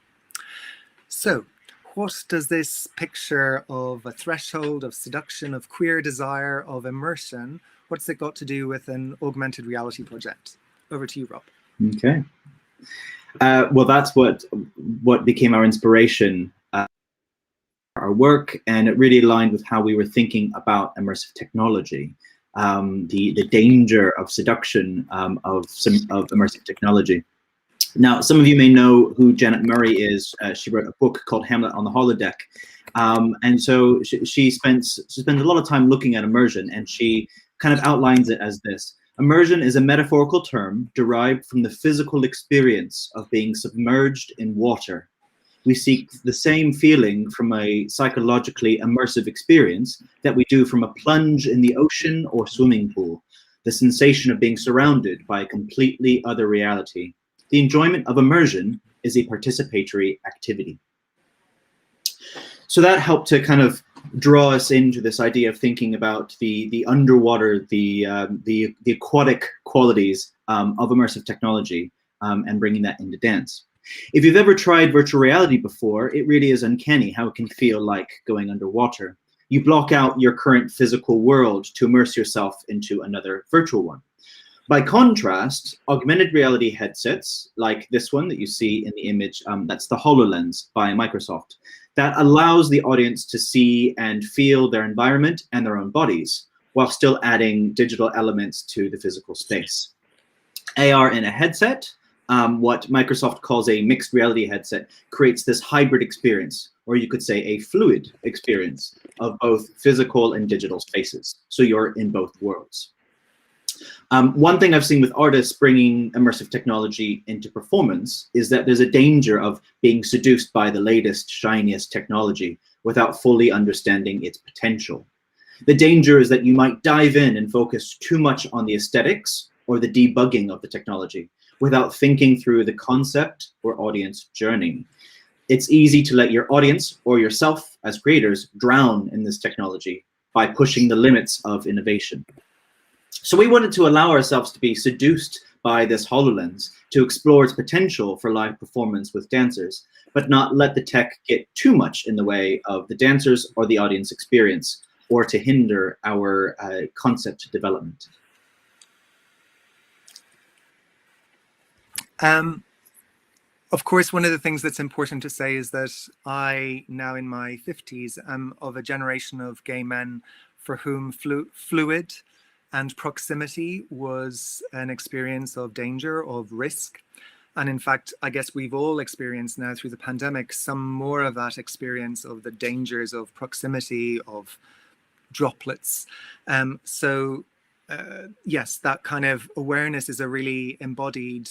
So, what does this picture of a threshold, of seduction, of queer desire, of immersion, what's it got to do with an augmented reality project? Over to you, Rob. Okay. Well, that's what became our inspiration, our work, and it really aligned with how we were thinking about immersive technology, the danger of seduction of immersive technology. Now, some of you may know who Janet Murray is. She wrote a book called Hamlet on the Holodeck. And so she spends a lot of time looking at immersion, and she kind of outlines it as this. Immersion is a metaphorical term derived from the physical experience of being submerged in water. We seek the same feeling from a psychologically immersive experience that we do from a plunge in the ocean or swimming pool, the sensation of being surrounded by a completely other reality. The enjoyment of immersion is a participatory activity. So that helped to kind of draw us into this idea of thinking about the underwater, the aquatic qualities of immersive technology and bringing that into dance. If you've ever tried virtual reality before, it really is uncanny how it can feel like going underwater. You block out your current physical world to immerse yourself into another virtual one. By contrast, augmented reality headsets, like this one that you see in the image, that's the Hololens by Microsoft, that allows the audience to see and feel their environment and their own bodies, while still adding digital elements to the physical space. AR in a headset, what Microsoft calls a mixed reality headset, creates this hybrid experience, or you could say a fluid experience of both physical and digital spaces. So you're in both worlds. One thing I've seen with artists bringing immersive technology into performance is that there's a danger of being seduced by the latest, shiniest technology without fully understanding its potential. The danger is that you might dive in and focus too much on the aesthetics or the debugging of the technology without thinking through the concept or audience journey. It's easy to let your audience or yourself as creators drown in this technology by pushing the limits of innovation. So we wanted to allow ourselves to be seduced by this HoloLens, to explore its potential for live performance with dancers, but not let the tech get too much in the way of the dancers or the audience experience, or to hinder our concept development. Of course, one of the things that's important to say is that I, now in my 50s, am of a generation of gay men for whom fluid and proximity was an experience of danger, of risk. And in fact, I guess we've all experienced now through the pandemic some more of that experience of the dangers of proximity, of droplets. Yes, that kind of awareness is a really embodied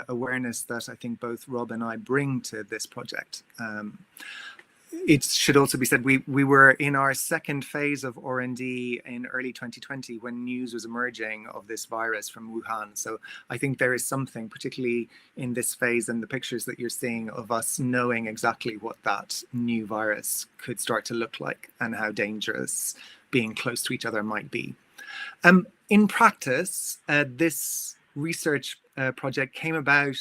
awareness that I think both Rob and I bring to this project. It should also be said we were in our second phase of R&D in early 2020 when news was emerging of this virus from Wuhan. So I think there is something, particularly in this phase and the pictures that you're seeing, of us knowing exactly what that new virus could start to look like and how dangerous being close to each other might be. In practice, this research project came about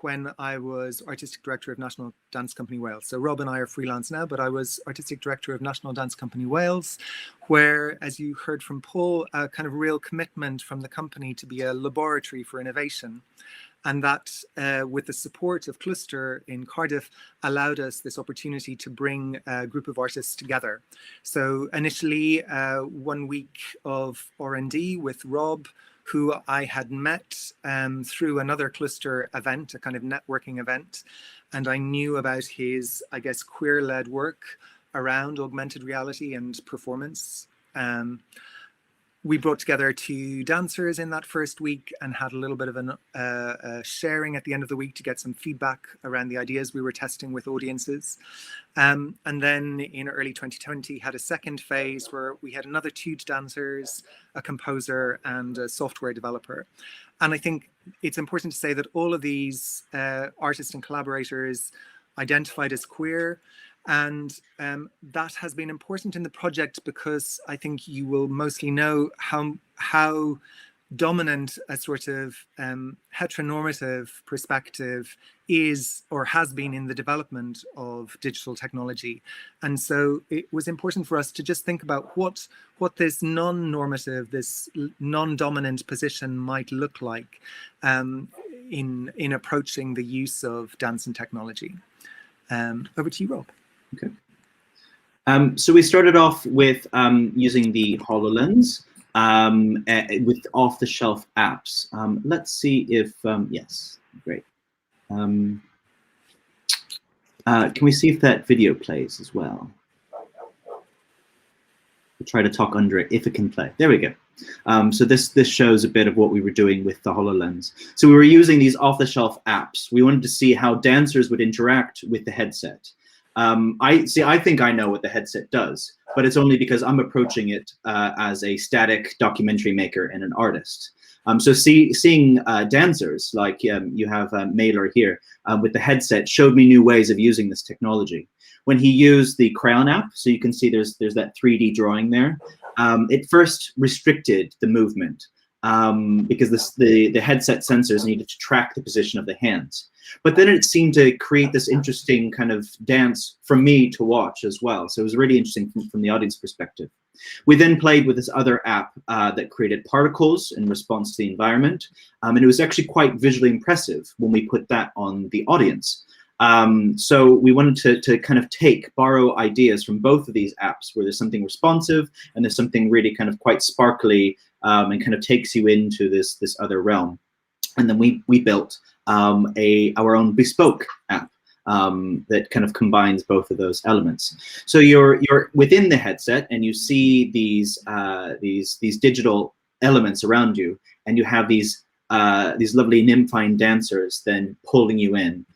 when I was Artistic Director of National Dance Company Wales. So Rob and I are freelance now, but I was Artistic Director of National Dance Company Wales, where, as you heard from Paul, a kind of real commitment from the company to be a laboratory for innovation. And that, with the support of Cluster in Cardiff, allowed us this opportunity to bring a group of artists together. So initially, 1 week of R&D with Rob, who I had met through another Cluster event, a kind of networking event. And I knew about his, I guess, queer-led work around augmented reality and performance. We brought together 2 dancers in that first week and had a little bit of a sharing at the end of the week to get some feedback around the ideas we were testing with audiences. And then in early 2020 had a second phase where we had another 2 dancers, a composer and a software developer. And I think it's important to say that all of these artists and collaborators identified as queer. And that has been important in the project because I think you will mostly know how dominant a sort of heteronormative perspective is or has been in the development of digital technology. And so it was important for us to just think about what this non-normative, this non-dominant position might look like in approaching the use of dance and technology. Over to you, Rob. Okay. So we started off with using the Hololens with off-the-shelf apps. Let's see if, yes, great. Can we see if that video plays as well? We'll try to talk under it if it can play. There we go. So this shows a bit of what we were doing with the HoloLens. So we were using these off-the-shelf apps. We wanted to see how dancers would interact with the headset. I think I know what the headset does, but it's only because I'm approaching it as a static documentary maker and an artist. So seeing dancers like you have Mailer here with the headset showed me new ways of using this technology. When he used the Crayon app, so you can see there's that 3D drawing there, it first restricted the movement because the headset sensors needed to track the position of the hands. But then it seemed to create this interesting kind of dance for me to watch as well. So it was really interesting from the audience perspective. We then played with this other app that created particles in response to the environment. And it was actually quite visually impressive when we put that on the audience. So we wanted to kind of borrow ideas from both of these apps where there's something responsive and there's something really kind of quite sparkly and kind of takes you into this other realm. And then we built our own bespoke app that kind of combines both of those elements. So you're within the headset and you see these digital elements around you, and you have these lovely nymphine dancers then pulling you in,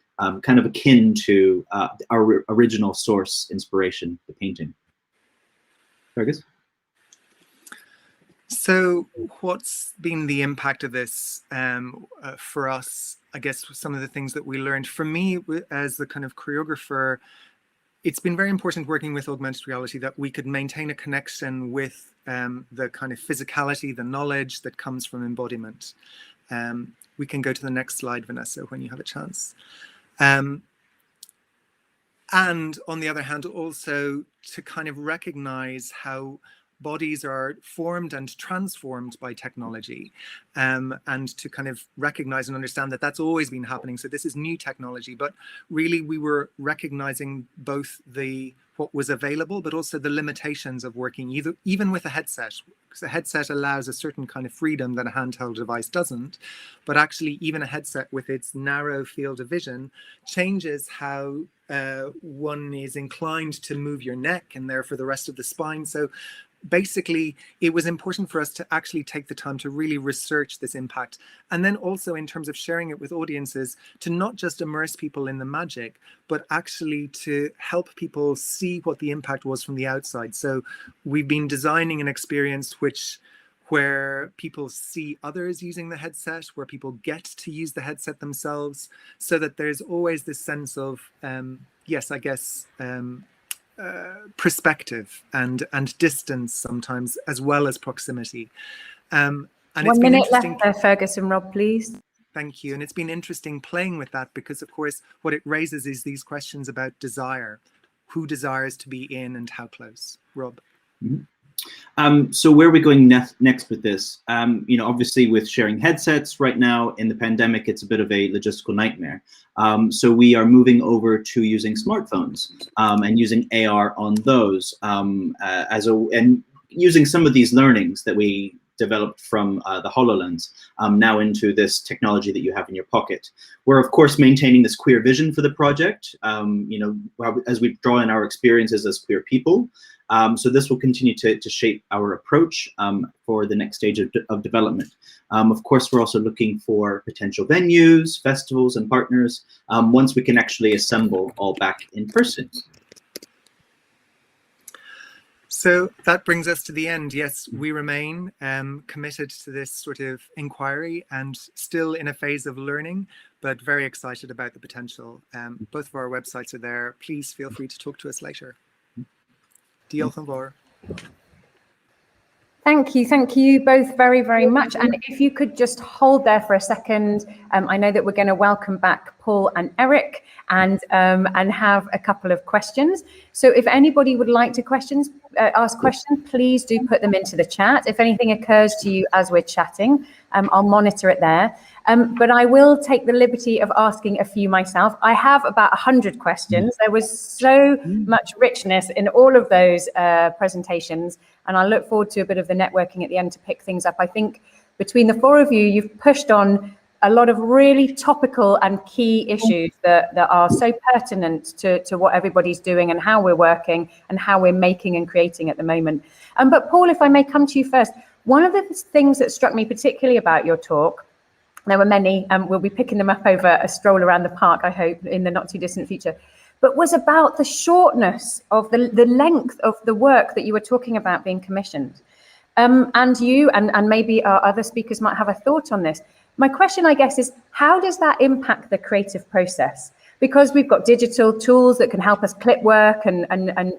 kind of akin to our original source inspiration, the painting. Fergus? So what's been the impact of this for us? I guess some of the things that we learned. For me, as the kind of choreographer, it's been very important working with augmented reality that we could maintain a connection with the kind of physicality, the knowledge that comes from embodiment. We can go to the next slide, Vanessa, when you have a chance. And on the other hand, also to kind of recognize how bodies are formed and transformed by technology, and to kind of recognize and understand that that's always been happening. So this is new technology, but really we were recognizing both what was available, but also the limitations of working even with a headset, because a headset allows a certain kind of freedom that a handheld device doesn't. But actually, even a headset with its narrow field of vision changes how one is inclined to move your neck and therefore the rest of the spine. So basically, it was important for us to actually take the time to really research this impact. And then also in terms of sharing it with audiences, to not just immerse people in the magic, but actually to help people see what the impact was from the outside. So we've been designing an experience where people see others using the headset, where people get to use the headset themselves, so that there's always this sense of, perspective and distance sometimes, as well as proximity. And 1 minute left there, Fergus and Rob, please. Thank you. And it's been interesting playing with that, because of course what it raises is these questions about desire. Who desires to be in and how close? Rob. So where are we going next with this? Obviously with sharing headsets right now in the pandemic, it's a bit of a logistical nightmare. So we are moving over to using smartphones and using AR on those and using some of these learnings that we developed from the HoloLens now into this technology that you have in your pocket. We're of course maintaining this queer vision for the project, as we draw in our experiences as queer people. So this will continue to shape our approach for the next stage of development. Of course, we're also looking for potential venues, festivals, and partners once we can actually assemble all back in person. So that brings us to the end. Yes, we remain committed to this sort of inquiry and still in a phase of learning, but very excited about the potential. Both of our websites are there. Please feel free to talk to us later. Diolch yn fawr. Thank you both very, very much. And if you could just hold there for a second, I know that we're going to welcome back Paul and Eric and have a couple of questions. So if anybody would like to ask questions, please do put them into the chat. If anything occurs to you as we're chatting, I'll monitor it there. But I will take the liberty of asking a few myself. I have about 100 questions. There was so much richness in all of those presentations, and I look forward to a bit of the networking at the end to pick things up. I think between the four of you, you've pushed on a lot of really topical and key issues that are so pertinent to what everybody's doing and how we're working and how we're making and creating at the moment. But Paul, if I may come to you first, one of the things that struck me particularly about your talk, there were many, we'll be picking them up over a stroll around the park, I hope, in the not too distant future, but was about the shortness of the length of the work that you were talking about being commissioned. And you and maybe our other speakers might have a thought on this. My question, I guess, is how does that impact the creative process? Because we've got digital tools that can help us clip work and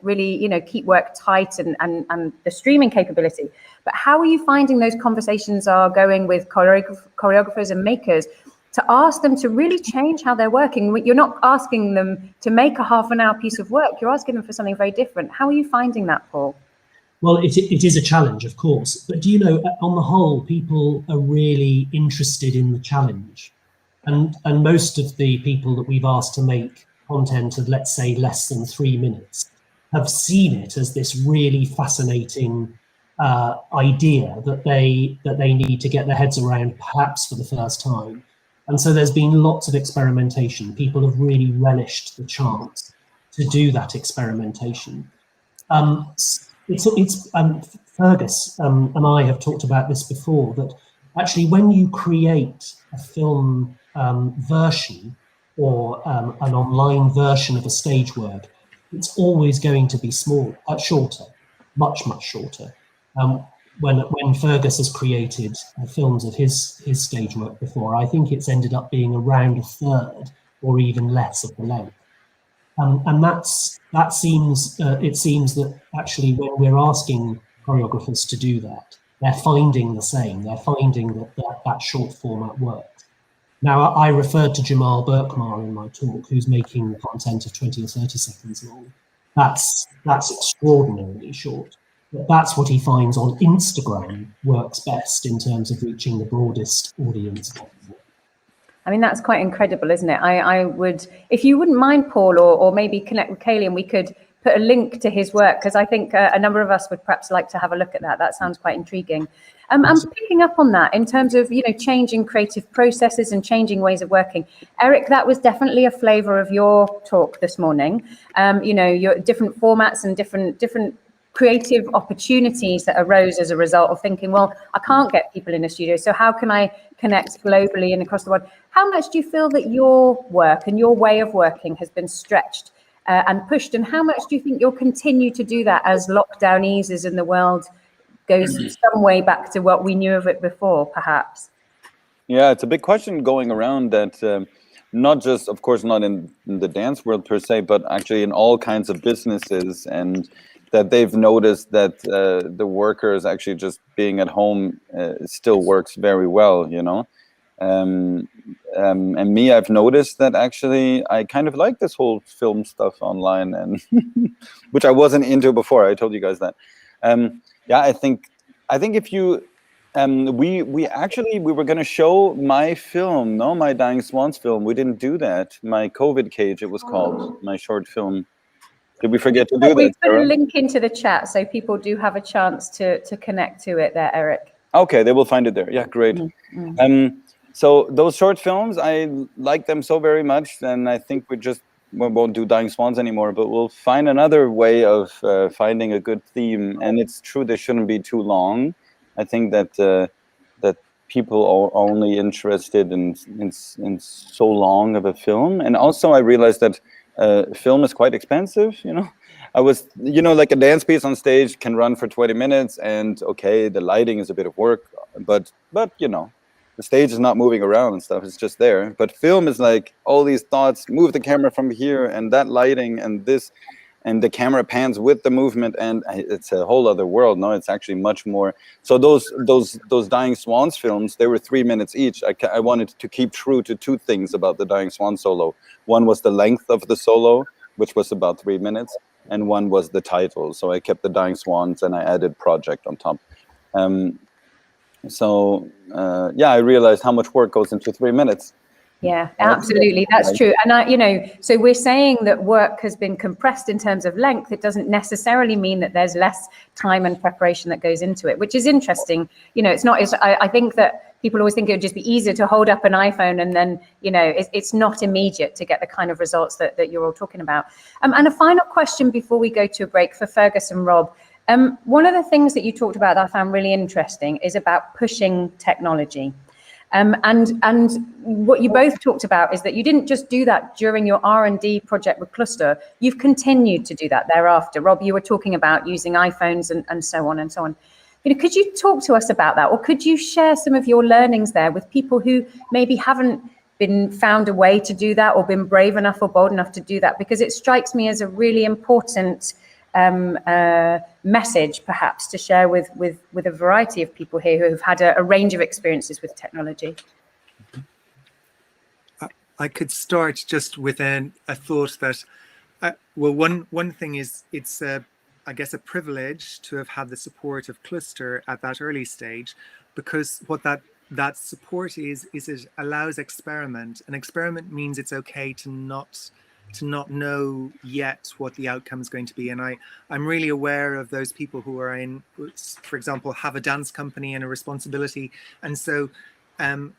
really, keep work tight and the streaming capability. But how are you finding those conversations are going with choreographers and makers to ask them to really change how they're working? You're not asking them to make a half-an-hour piece of work. You're asking them for something very different. How are you finding that, Paul? Well, it is a challenge, of course. But do you know, on the whole, people are really interested in the challenge. And most of the people that we've asked to make content of, let's say, less than 3 minutes have seen it as this really fascinating idea that they need to get their heads around, perhaps for the first time. And so there's been lots of experimentation. People have really relished the chance to do that experimentation. Fergus and I have talked about this before, that actually when you create a film version or an online version of a stage work, it's always going to be shorter, much shorter. When Fergus has created films of his stage work before, I think it's ended up being around a third or even less of the length. And it seems that actually when we're asking choreographers to do that, they're finding the same. They're finding that short format works. Now, I referred to Jamal Berkmar in my talk, who's making content of 20 or 30 seconds long. That's extraordinarily short. That's what he finds on Instagram works best in terms of reaching the broadest audience possible. I mean, that's quite incredible, isn't it? I would, if you wouldn't mind, Paul, or maybe connect with Kaylee, and we could put a link to his work, because I think a number of us would perhaps like to have a look at that. That sounds quite intriguing. I'm picking up on that in terms of, changing creative processes and changing ways of working. Eric, that was definitely a flavour of your talk this morning. Your different formats and different creative opportunities that arose as a result of thinking, well, I can't get people in a studio, so how can I connect globally and across the world? How much do you feel that your work and your way of working has been stretched and pushed, and how much do you think you'll continue to do that as lockdown eases and the world goes some way back to what we knew of it before, perhaps? Yeah, it's a big question going around that not just, of course, not in the dance world per se, but actually in all kinds of businesses, and that they've noticed that the workers actually just being at home still works very well, and me, I've noticed that actually I kind of like this whole film stuff online, and which I wasn't into before. I told you guys that. Yeah, I think if you we were going to show my film, my Dying Swans film. We didn't do that. My COVID Cage, it was called, my short film. Did we forget to do that? We put Sarah? a link into the chat so people do have a chance to connect to it there, Eric. Okay, they will find it there. Yeah, great. So those short films, I like them so very much, and I think we won't do Dying Swans anymore, but we'll find another way of finding a good theme. And it's true, they shouldn't be too long. I think that that people are only interested in so long of a film. And also I realized that film is quite expensive, I was, like a dance piece on stage can run for 20 minutes, and okay, the lighting is a bit of work, but the stage is not moving around and stuff, it's just there. But film is like all these thoughts, move the camera from here, and that lighting, and this, and the camera pans with the movement, and it's a whole other world. No, it's actually much more. So those Dying Swans films, they were 3 minutes each. I wanted to keep true to two things about the Dying Swan solo. One was the length of the solo, which was about 3 minutes, and one was the title. So I kept the Dying Swans and I added project on top. Yeah, I realized how much work goes into 3 minutes. Yeah, absolutely. That's true. And so we're saying that work has been compressed in terms of length. It doesn't necessarily mean that there's less time and preparation that goes into it, which is interesting. It's not, I think that people always think it would just be easier to hold up an iPhone and then, it's not immediate to get the kind of results that you're all talking about. And a final question before we go to a break for Fergus and Rob. One of the things that you talked about that I found really interesting is about pushing technology. And what you both talked about is that you didn't just do that during your R&D project with Cluster. You've continued to do that thereafter. Rob, you were talking about using iPhones and so on and so on. Could you talk to us about that, or could you share some of your learnings there with people who maybe haven't been found a way to do that or been brave enough or bold enough to do that? Because it strikes me as a really important message, perhaps, to share with a variety of people here who have had a range of experiences with technology. I could start just with a thought that, well, one thing is it's I guess a privilege to have had the support of Cluster at that early stage, because what that support is it allows experiment, and experiment means it's okay to not know yet what the outcome is going to be. And I'm really aware of those people who are for example, have a dance company and a responsibility. And so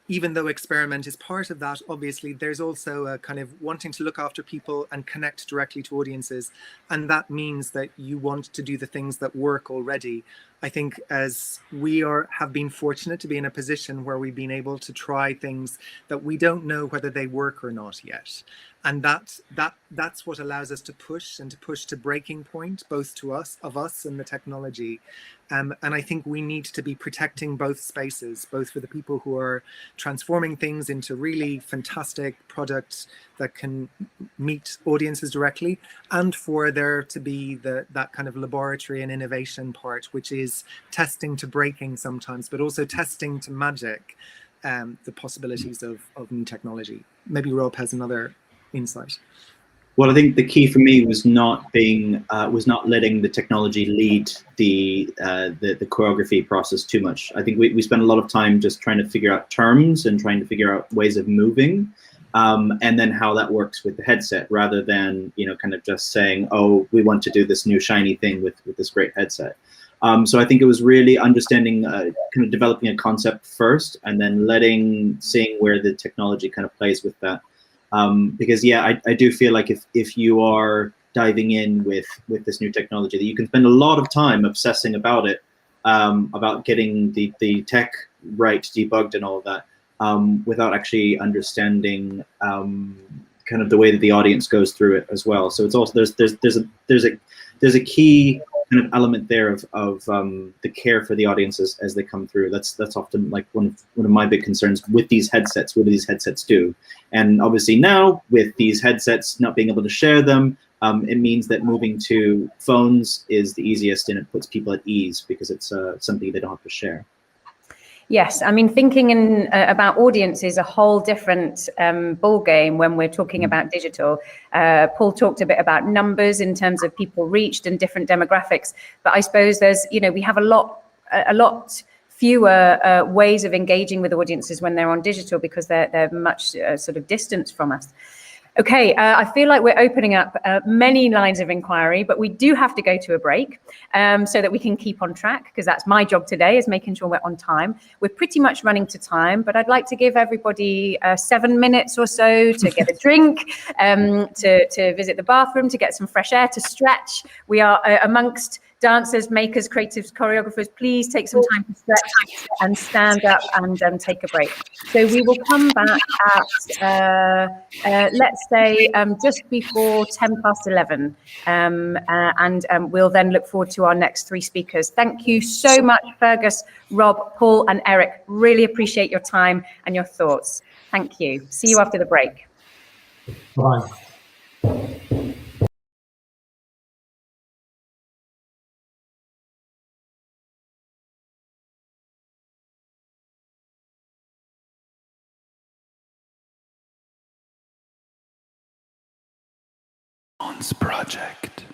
even though experiment is part of that, obviously there's also a kind of wanting to look after people and connect directly to audiences. And that means that you want to do the things that work already. I think as we have been fortunate to be in a position where we've been able to try things that we don't know whether they work or not yet. And that's what allows us to push to breaking point, both of us and the technology. And I think we need to be protecting both spaces, both for the people who are transforming things into really fantastic products that can meet audiences directly, and for there to be that kind of laboratory and innovation part, which is testing to breaking sometimes, but also testing to magic, the possibilities of new technology. Maybe Rob has another insight. Well, I think the key for me was not letting the technology lead the choreography process too much. I think we spent a lot of time just trying to figure out terms and trying to figure out ways of moving, and then how that works with the headset, rather than kind of just saying, oh, we want to do this new shiny thing with this great headset. So I think it was really understanding, kind of developing a concept first, and then seeing where the technology kind of plays with that. Because I do feel like if you are diving in with this new technology, that you can spend a lot of time obsessing about it, about getting the tech right, debugged and all of that, without actually understanding kind of the way that the audience goes through it as well. So it's also there's a key kind of element there of the care for the audiences as they come through. That's often like one of my big concerns with these headsets. What do these headsets do? And obviously now, with these headsets not being able to share them, it means that moving to phones is the easiest, and it puts people at ease because it's something they don't have to share. Yes, I mean, thinking about audience is a whole different ball game when we're talking about digital. Paul talked a bit about numbers in terms of people reached and different demographics, but I suppose there's, we have a lot fewer ways of engaging with audiences when they're on digital, because they're much sort of distance from us. Okay, I feel like we're opening up many lines of inquiry, but we do have to go to a break so that we can keep on track, because that's my job today, is making sure we're on time. We're pretty much running to time, but I'd like to give everybody 7 minutes or so to get a drink, to visit the bathroom, to get some fresh air, to stretch. We are amongst dancers, makers, creatives, choreographers. Please take some time to stretch and stand up and take a break. So we will come back at, let's say, just before 11:10. And we'll then look forward to our next 3 speakers. Thank you so much, Fergus, Rob, Paul, and Eric. Really appreciate your time and your thoughts. Thank you. See you after the break. Bye. Project.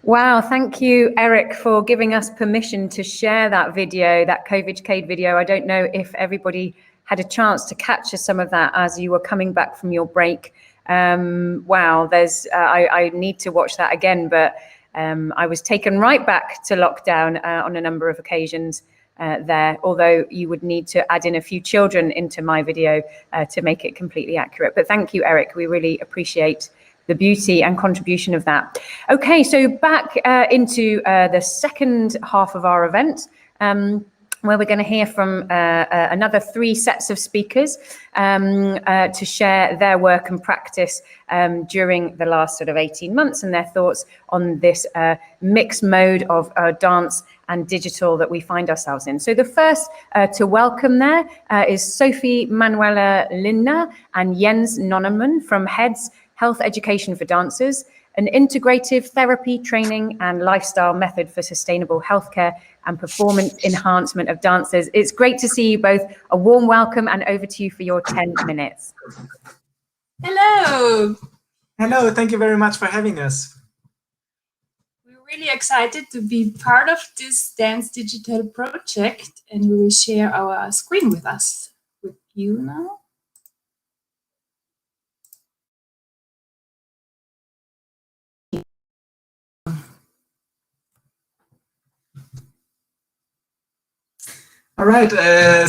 Wow, thank you, Eric, for giving us permission to share that video, that COVIDcade video. I don't know if everybody had a chance to capture some of that as you were coming back from your break. Wow, I need to watch that again, but I was taken right back to lockdown on a number of occasions there, although you would need to add in a few children into my video to make it completely accurate. But thank you, Eric. We really appreciate the beauty and contribution of that. Okay, so back into the second half of our event, where we're going to hear from another 3 sets of speakers to share their work and practice during the last sort of 18 months and their thoughts on this mixed mode of dance and digital that we find ourselves in. So the first to welcome there is Sophie Manuela Lindner and Jens Nonnemann from HEADS Health Education for Dancers, an integrative therapy, training and lifestyle method for sustainable healthcare and performance enhancement of dancers. It's great to see you both. A warm welcome, and over to you for your 10 minutes. Hello. Hello, thank you very much for having us. We're really excited to be part of this Dance Digital project, and we will share our screen with you now. All right,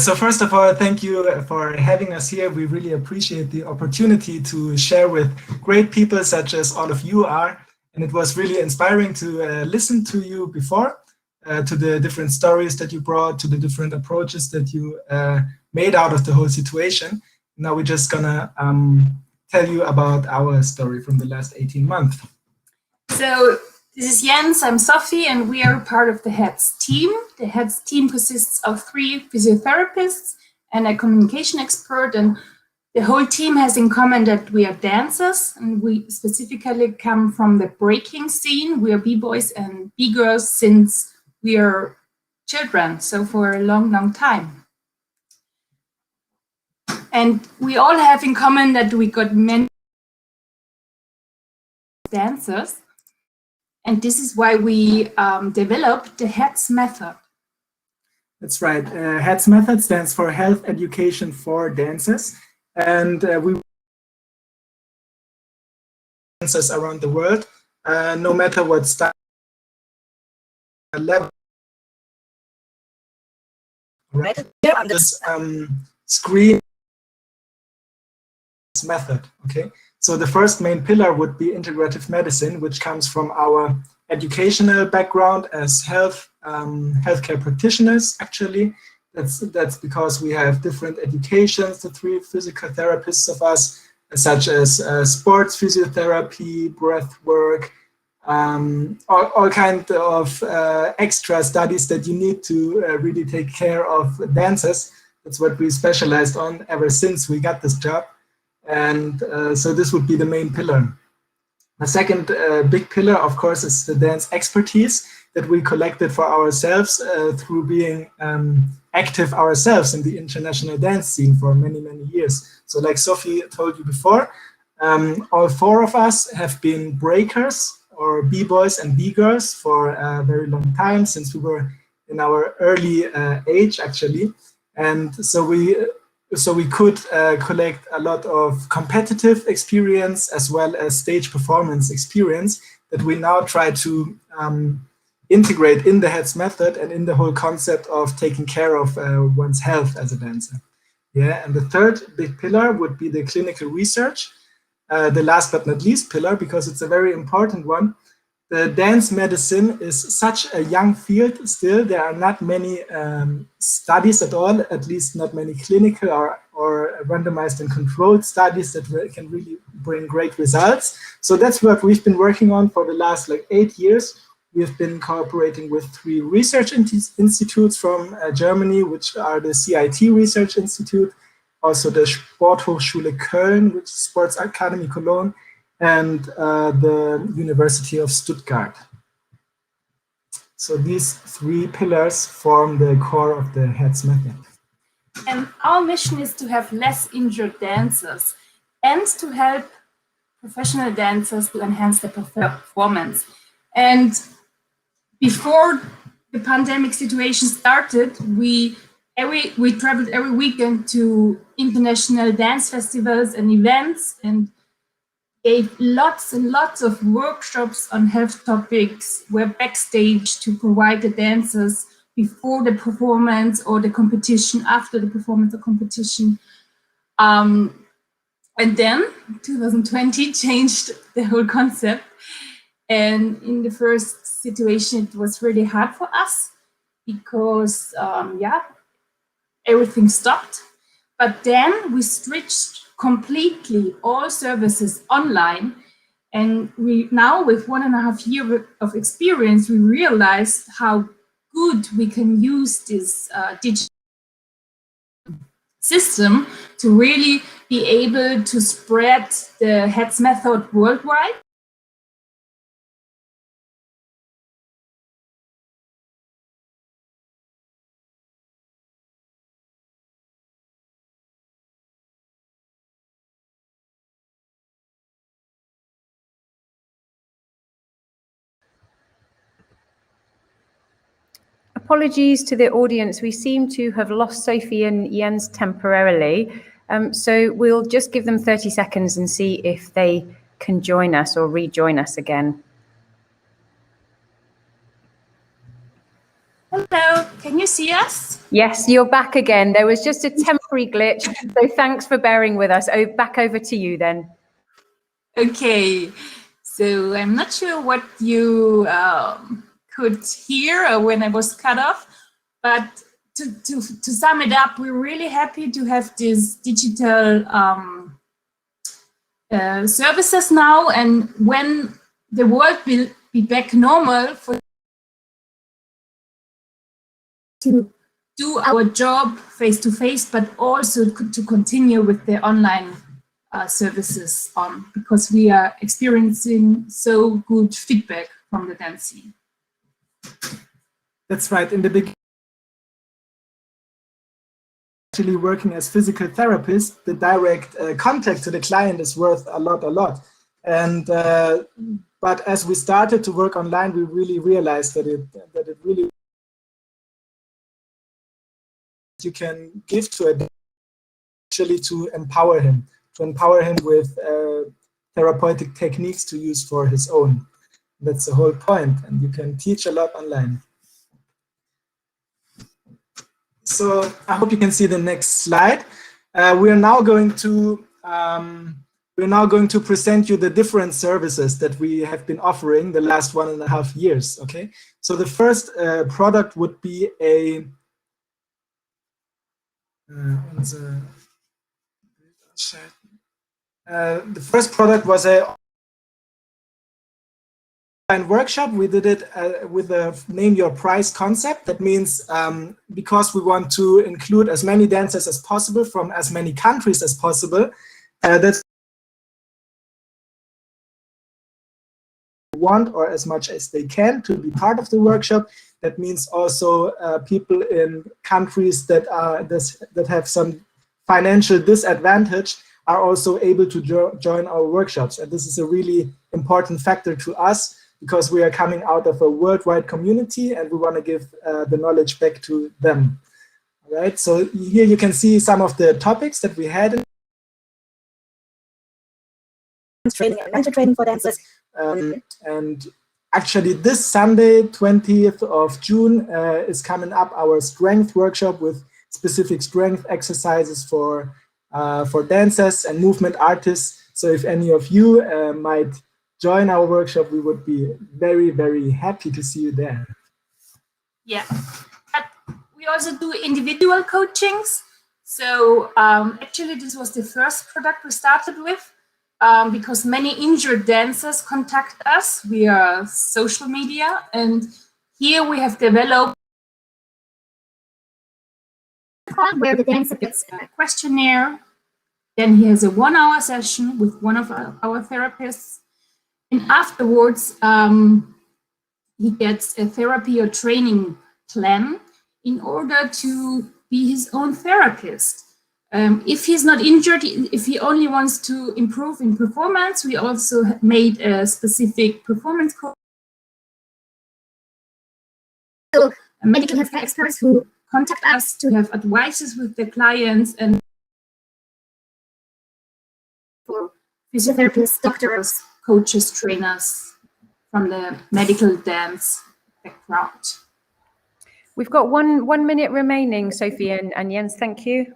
so first of all, thank you for having us here. We really appreciate the opportunity to share with great people such as all of you are. And it was really inspiring to listen to you before, to the different stories that you brought, to the different approaches that you made out of the whole situation. Now we're just gonna tell you about our story from the last 18 months. So this is Jens, I'm Sophie, and we are part of the HEADS team. The HEADS team consists of 3 physiotherapists and a communication expert, and the whole team has in common that we are dancers, and we specifically come from the breaking scene. We are B-boys and B-girls since we are children, so for a long, long time. And we all have in common that we got many dancers. And this is why we developed the HEADS method. That's right. HEADS method stands for Health Education for Dancers. And we dancers around the world, no matter what style, level. Right here on this screen method, okay? So the first main pillar would be integrative medicine, which comes from our educational background as healthcare practitioners, actually. That's because we have different educations, the 3 physical therapists of us, such as sports physiotherapy, breath work, all kinds of extra studies that you need to really take care of dancers. That's what we specialized on ever since we got this job. And so this would be the main pillar. The second big pillar, of course, is the dance expertise that we collected for ourselves through being active ourselves in the international dance scene for many, many years. So like Sophie told you before, all 4 of us have been breakers or B-boys and B-girls for a very long time, since we were in our early age, actually. And so we could collect a lot of competitive experience as well as stage performance experience that we now try to integrate in the HEADS method and in the whole concept of taking care of one's health as a dancer. Yeah, and the third big pillar would be the clinical research, the last but not least pillar, because it's a very important one. The dance medicine is such a young field still. There are not many studies at all, at least not many clinical or randomized and controlled studies that can really bring great results. So that's what we've been working on for the last 8 years. We've been cooperating with 3 research institutes from Germany, which are the CIT Research Institute, also the Sporthochschule Köln, which is Sports Academy Cologne, and the University of Stuttgart. So these 3 pillars form the core of the HEADS method. And our mission is to have less injured dancers and to help professional dancers to enhance their performance. And before the pandemic situation started, we traveled every weekend to international dance festivals and events and gave lots and lots of workshops on health topics. We're backstage to provide the dancers before the performance or the competition, after the performance or competition. And then 2020 changed the whole concept. And in the first situation, it was really hard for us because, everything stopped. But then we switched completely all services online. And we now, with 1.5 years of experience, we realized how good we can use this digital system to really be able to spread the HEADS method worldwide. Apologies to the audience. We seem to have lost Sophie and Jens temporarily. So we'll just give them 30 seconds and see if they can join us or rejoin us again. Hello, can you see us? Yes, you're back again. There was just a temporary glitch. So thanks for bearing with us. Back over to you then. Okay, so I'm not sure what you could hear when I was cut off, but to sum it up, we're really happy to have these digital services now, and when the world will be back normal to do our job face to face, but also to continue with the online services because we are experiencing so good feedback from the dance scene. That's right. In the beginning, actually working as physical therapists, the direct contact to the client is worth a lot. And but as we started to work online, we really realized that it really you can give to a actually to empower him with therapeutic techniques to use for his own. That's the whole point, and you can teach a lot online. So I hope you can see the next slide. We are now going to present you the different services that we have been offering the last 1.5 years. Okay, so the first product would be a the first product was a online workshop. We did it with a name your price concept. That means because we want to include as many dancers as possible from as many countries as possible, that's want or as much as they can to be part of the workshop. That means also people in countries that have some financial disadvantage are also able to join our workshops. And this is a really important factor to us because we are coming out of a worldwide community and we want to give the knowledge back to them. All right, so here you can see some of the topics that we had. Training and mentor training for dancers. And actually this Sunday, 20th of June, is coming up our strength workshop with specific strength exercises for dancers and movement artists. So if any of you might join our workshop, we would be very, very happy to see you there. Yeah, but we also do individual coachings. So actually this was the first product we started with because many injured dancers contact us via social media. And here we have developed where the dancer gets a questionnaire, then he has a 1-hour session with one of our therapists, and afterwards he gets a therapy or training plan in order to be his own therapist. If he's not injured, if he only wants to improve in performance, we also made a specific performance coach also medical healthcare experts who contact us to have advices with their clients, and for physiotherapists, doctors, coaches, trainers from the medical dance background. We've got one minute remaining, Sophie and Jens. Thank you.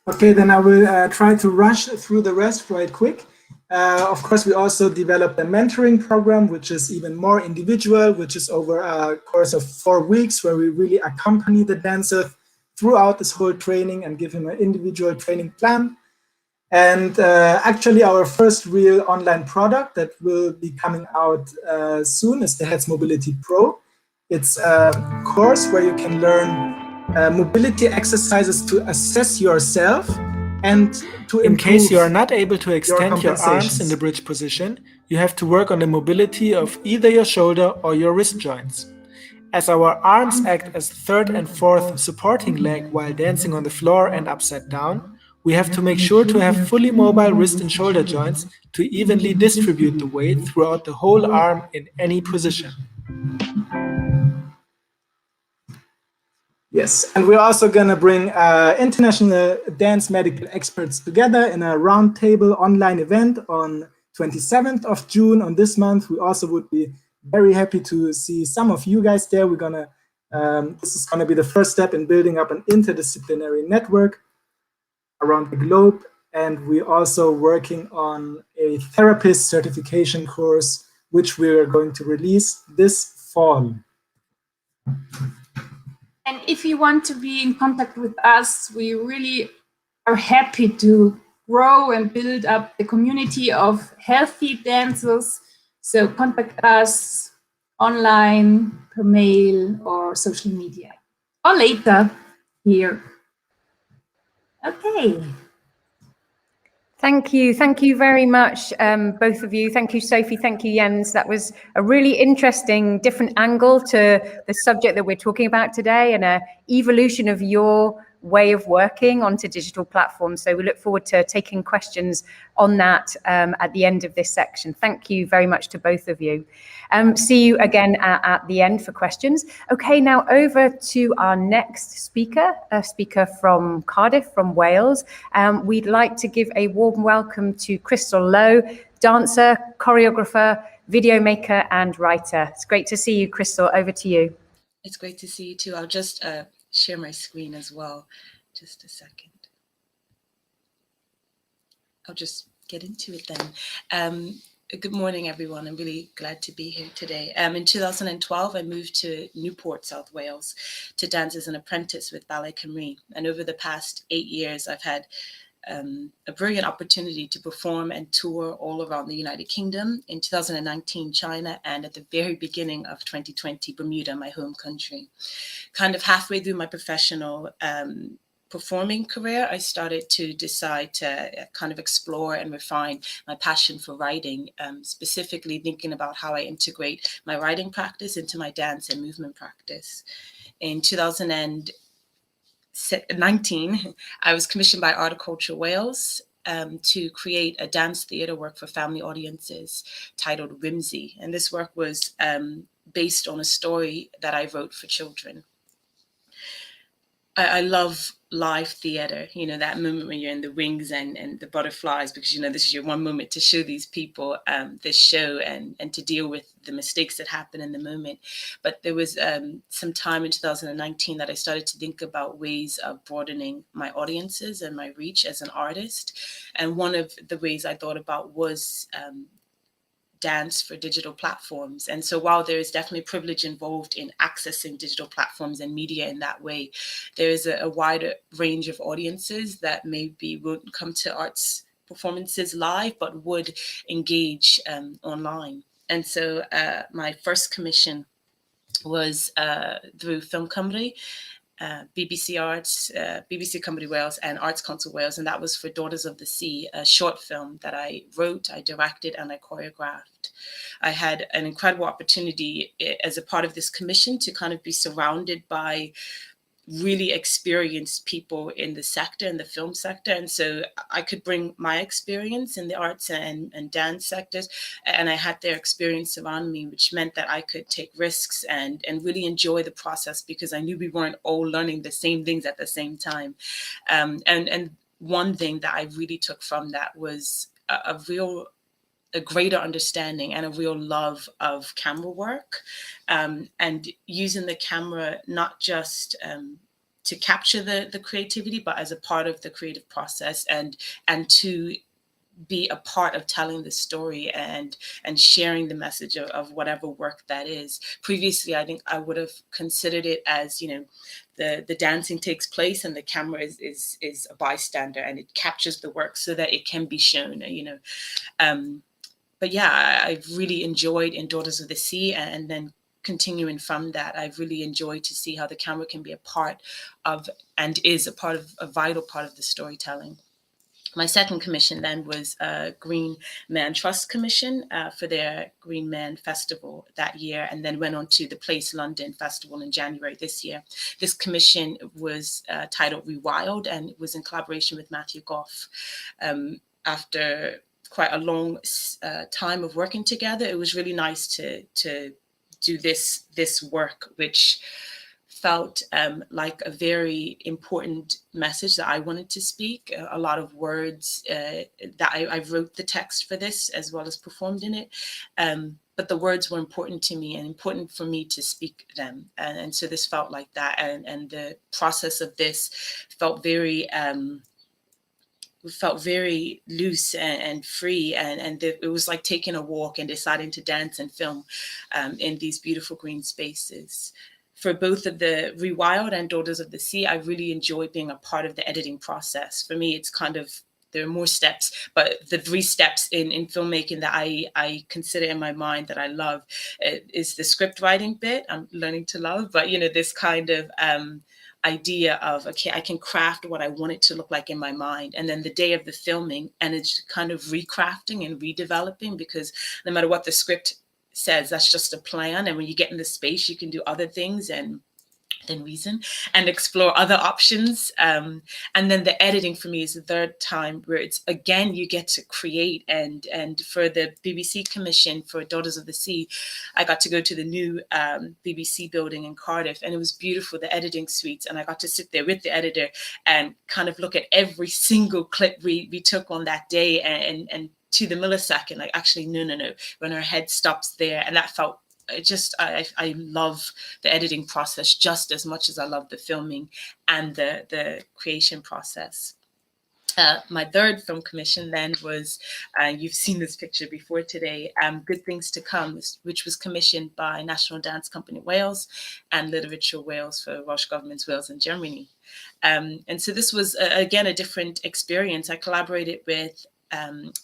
Okay, then I will try to rush through the rest right quick. Of course, we also developed a mentoring program, which is even more individual, which is over a course of 4 weeks, where we really accompany the dancer throughout this whole training and give him an individual training plan. And actually, our first real online product that will be coming out soon is the Heads Mobility Pro. It's a course where you can learn mobility exercises to assess yourself and to in case you are not improve able to extend your arms in compensations. the bridge position, you have to work on the mobility of either your shoulder or your wrist joints. As our arms act as third and fourth supporting leg while dancing on the floor and upside down, we have to make sure to have fully mobile wrist and shoulder joints to evenly distribute the weight throughout the whole arm in any position. Yes, and we're also going to bring international dance medical experts together in a roundtable online event on 27th of June on this month. We also would be very happy to see some of you guys there. We're going to, this is going to be the first step in building up an interdisciplinary network around the globe. And we're also working on a therapist certification course, which we're going to release this fall. And if you want to be in contact with us, we really are happy to grow and build up the community of healthy dancers. So contact us online, per mail, or social media, or later here. Okay. Thank you very much, both of you. Thank you, Sophie. Thank you, Jens. That was a really interesting, different angle to the subject that we're talking about today, and an evolution of your way of working onto digital platforms. So we look forward to taking questions on that at the end of this section. Thank you very much to both of you. See you again at the end for questions. Okay, now over to our next speaker, a speaker from Cardiff, from Wales. We'd like to give a warm welcome to Crystal Lowe, dancer, choreographer, video maker, and writer. It's great to see you, Crystal. Over to you. It's great to see you too. I'll just share my screen as well. Just a second. I'll just get into it then. Good morning, everyone. I'm really glad to be here today. In 2012, I moved to Newport, South Wales, to dance as an apprentice with Ballet Cymru. And over the past 8 years, I've had a brilliant opportunity to perform and tour all around the United Kingdom, in 2019 China, and at the very beginning of 2020 Bermuda, my home country. Kind of halfway through my professional performing career, I started to decide to kind of explore and refine my passion for writing, specifically thinking about how I integrate my writing practice into my dance and movement practice. In 2019, I was commissioned by Articulture Wales to create a dance theatre work for family audiences titled Whimsy. And this work was based on a story that I wrote for children. I love live theatre, you know, that moment when you're in the wings and the butterflies, because, you know, this is your one moment to show these people this show and to deal with the mistakes that happen in the moment. But there was some time in 2019 that I started to think about ways of broadening my audiences and my reach as an artist. And one of the ways I thought about was dance for digital platforms. And so while there is definitely privilege involved in accessing digital platforms and media in that way, there is a wider range of audiences that maybe won't come to arts performances live, but would engage online. And so my first commission was through Film Cymru, BBC Arts, BBC Cymru Wales, and Arts Council Wales, and that was for Daughters of the Sea, a short film that I wrote, I directed, and I choreographed. I had an incredible opportunity as a part of this commission to kind of be surrounded by really experienced people in the sector, in the film sector. And so I could bring my experience in the arts and dance sectors, and I had their experience around me, which meant that I could take risks and really enjoy the process, because I knew we weren't all learning the same things at the same time. And one thing that I really took from that was a greater understanding and a real love of camera work, and using the camera not just to capture the creativity, but as a part of the creative process, and to be a part of telling the story and sharing the message of whatever work that is. Previously, I think I would have considered it as, the dancing takes place and the camera is a bystander, and it captures the work so that it can be shown, But yeah, I've really enjoyed in Daughters of the Sea, and then continuing from that, I've really enjoyed to see how the camera can be a part of, and is a vital part of the storytelling. My second commission then was Green Man Trust Commission for their Green Man Festival that year, and then went on to the Place London Festival in January this year. This commission was titled Rewild, and it was in collaboration with Matthew Goff. After quite a long time of working together, it was really nice to do this work, which felt like a very important message that I wanted to speak. A lot of words that I wrote the text for this as well as performed in it. But the words were important to me and important for me to speak them. And so this felt like that. And the process of this felt very loose and free, and it was like taking a walk and deciding to dance and film in these beautiful green spaces. For both of the Rewild and Daughters of the Sea, I really enjoy being a part of the editing process. For me, it's kind of, there are more steps, but the 3 steps in filmmaking that I consider in my mind that I love is the script writing bit. I'm learning to love, but this kind of idea of, okay, I can craft what I want it to look like in my mind, and then the day of the filming, and it's kind of recrafting and redeveloping, because no matter what the script says, that's just a plan, and when you get in the space, you can do other things and then reason and explore other options. And then the editing for me is the third time, where it's, again, you get to create. And for the BBC commission for Daughters of the Sea, I got to go to the new BBC building in Cardiff, and it was beautiful, the editing suites. And I got to sit there with the editor and kind of look at every single clip we took on that day, and to the millisecond, like, actually, no, when her head stops there. And that felt, I love the editing process just as much as I love the filming and the creation process. My third film commission then was, you've seen this picture before today, Good Things to Come, which was commissioned by National Dance Company Wales and Literature Wales for Welsh Government's Wales and Germany. And so this was, again, a different experience. I collaborated with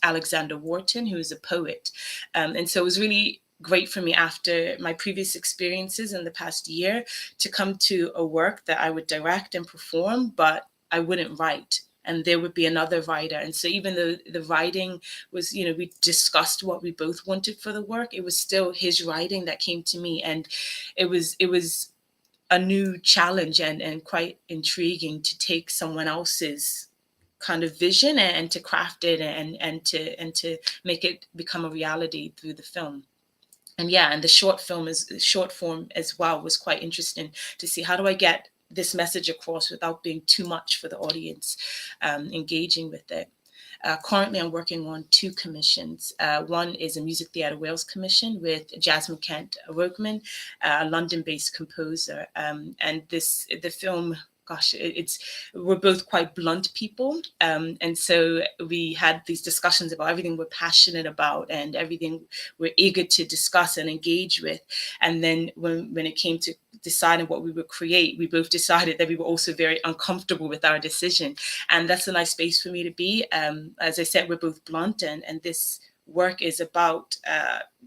Alexander Wharton, who is a poet. And so it was really great for me, after my previous experiences in the past year, to come to a work that I would direct and perform, but I wouldn't write. And there would be another writer. And so even though the writing was, we discussed what we both wanted for the work, it was still his writing that came to me. And it was a new challenge and quite intriguing to take someone else's kind of vision and to craft it and to make it become a reality through the film. And yeah, and the short form as well was quite interesting to see, how do I get this message across without being too much for the audience engaging with it. Currently, I'm working on 2 commissions. One is a Music Theatre Wales commission with Jasmine Kent Rokeman, a London-based composer. And the film, gosh, we're both quite blunt people. And so we had these discussions about everything we're passionate about and everything we're eager to discuss and engage with. And then when it came to deciding what we would create, we both decided that we were also very uncomfortable with our decision. And that's a nice space for me to be. As I said, we're both blunt, and this work is about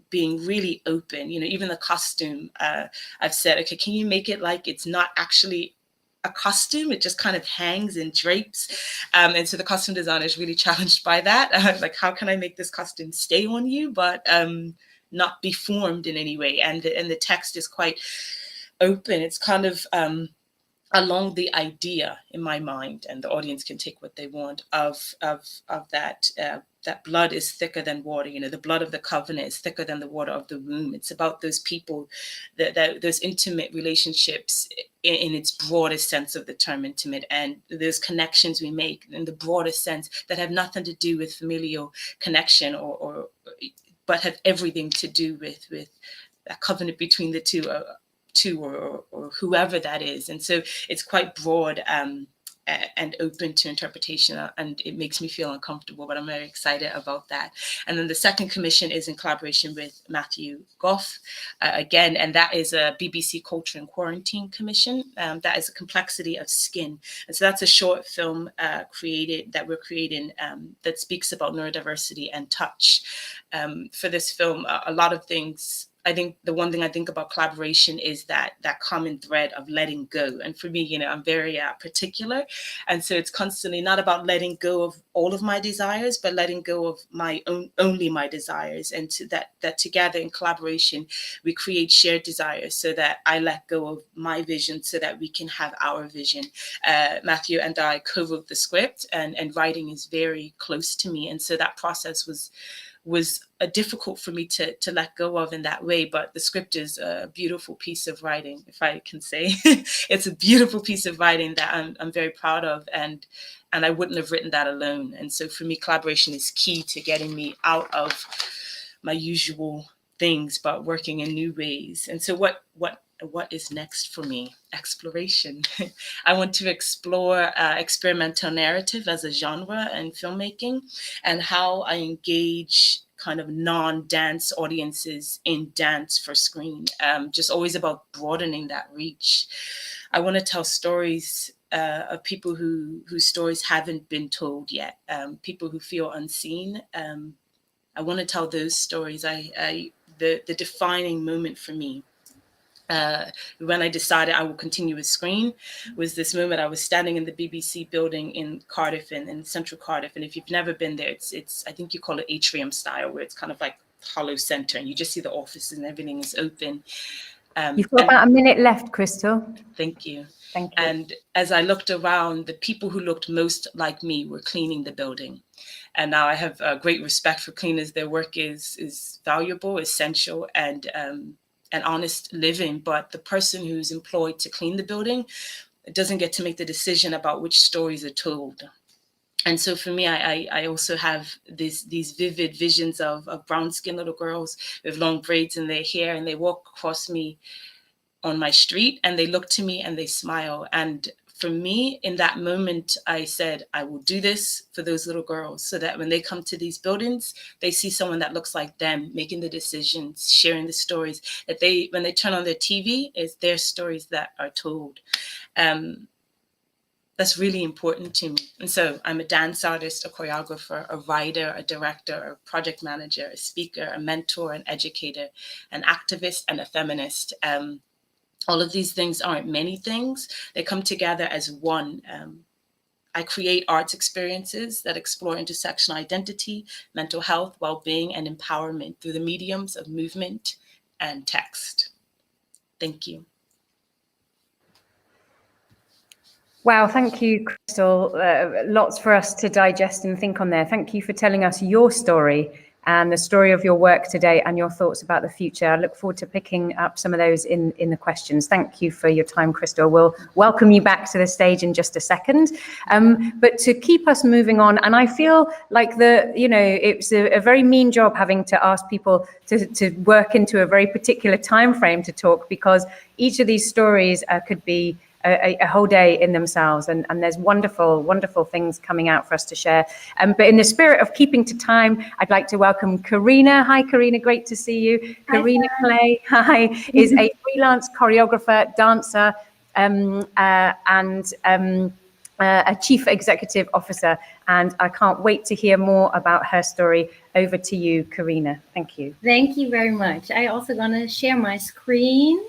being really open. Even the costume, I've said, okay, can you make it like it's not actually a costume, it just kind of hangs and drapes. And so the costume designer is really challenged by that. Like, how can I make this costume stay on you, but not be formed in any way? And the text is quite open. It's kind of along the idea in my mind, and the audience can take what they want, of that that blood is thicker than water. You know, the blood of the covenant is thicker than the water of the womb. It's about those people, that those intimate relationships in its broadest sense of the term intimate, and those connections we make in the broadest sense that have nothing to do with familial connection or but have everything to do with that covenant between the two or whoever that is. And so it's quite broad and open to interpretation, and it makes me feel uncomfortable, but I'm very excited about that. And then the second commission is in collaboration with Matthew Goff, again, and that is a BBC Culture and Quarantine commission. That is a complexity of skin. And so that's a short film that we're creating that speaks about neurodiversity and touch. For this film, a lot of things, I think the one thing I think about collaboration is that common thread of letting go. And for me, you know, I'm very particular. And so it's constantly not about letting go of all of my desires, but letting go of only my desires. And that together in collaboration, we create shared desires so that I let go of my vision so that we can have our vision. Matthew and I co-wrote the script, and writing is very close to me. And so that process was difficult for me to let go of in that way. But the script is a beautiful piece of writing, if I can say. It's a beautiful piece of writing that I'm very proud of, and I wouldn't have written that alone. And so for me, collaboration is key to getting me out of my usual things, but working in new ways. And so what is next for me? Exploration. I want to explore experimental narrative as a genre in filmmaking, and how I engage kind of non-dance audiences in dance for screen. Just always about broadening that reach. I want to tell stories of people whose stories haven't been told yet, people who feel unseen. I want to tell those stories. The defining moment for me, when I decided I will continue with screen, was this moment. I was standing in the BBC building in Cardiff, in central Cardiff. And if you've never been there, it's I think you call it atrium style, where it's kind of like hollow center, and you just see the offices and everything is open. You've got about a minute left, Crystal. Thank you. Thank you. And as I looked around, the people who looked most like me were cleaning the building. And now I have great respect for cleaners. Their work is valuable, essential, and honest living. But the person who's employed to clean the building doesn't get to make the decision about which stories are told. And so for me, I also have these vivid visions of brown-skinned little girls with long braids in their hair, and they walk across me on my street, and they look to me and they smile. And for me, in that moment, I said, I will do this for those little girls, so that when they come to these buildings, they see someone that looks like them, making the decisions, sharing the stories, that when they turn on their TV, it's their stories that are told. That's really important to me. And so I'm a dance artist, a choreographer, a writer, a director, a project manager, a speaker, a mentor, an educator, an activist, and a feminist. All of these things aren't many things. They come together as one. I create arts experiences that explore intersectional identity, mental health, well-being, and empowerment through the mediums of movement and text. Thank you. Wow, thank you, Crystal. Lots for us to digest and think on there. Thank you for telling us your story and the story of your work today and your thoughts about the future. I look forward to picking up some of those in the questions. Thank you for your time, Crystal. We'll welcome you back to the stage in just a second. But to keep us moving on, and I feel like it's a very mean job having to ask people to work into a very particular time frame to talk, because each of these stories could be a whole day in themselves, and there's wonderful things coming out for us to share. But in the spirit of keeping to time, I'd like to welcome Karina. Hi, Karina, great to see you. Hi, Karina Clay, hi, is a freelance choreographer, dancer, and a chief executive officer. And I can't wait to hear more about her story. Over to you, Karina. Thank you. Thank you very much. I also gonna share my screen.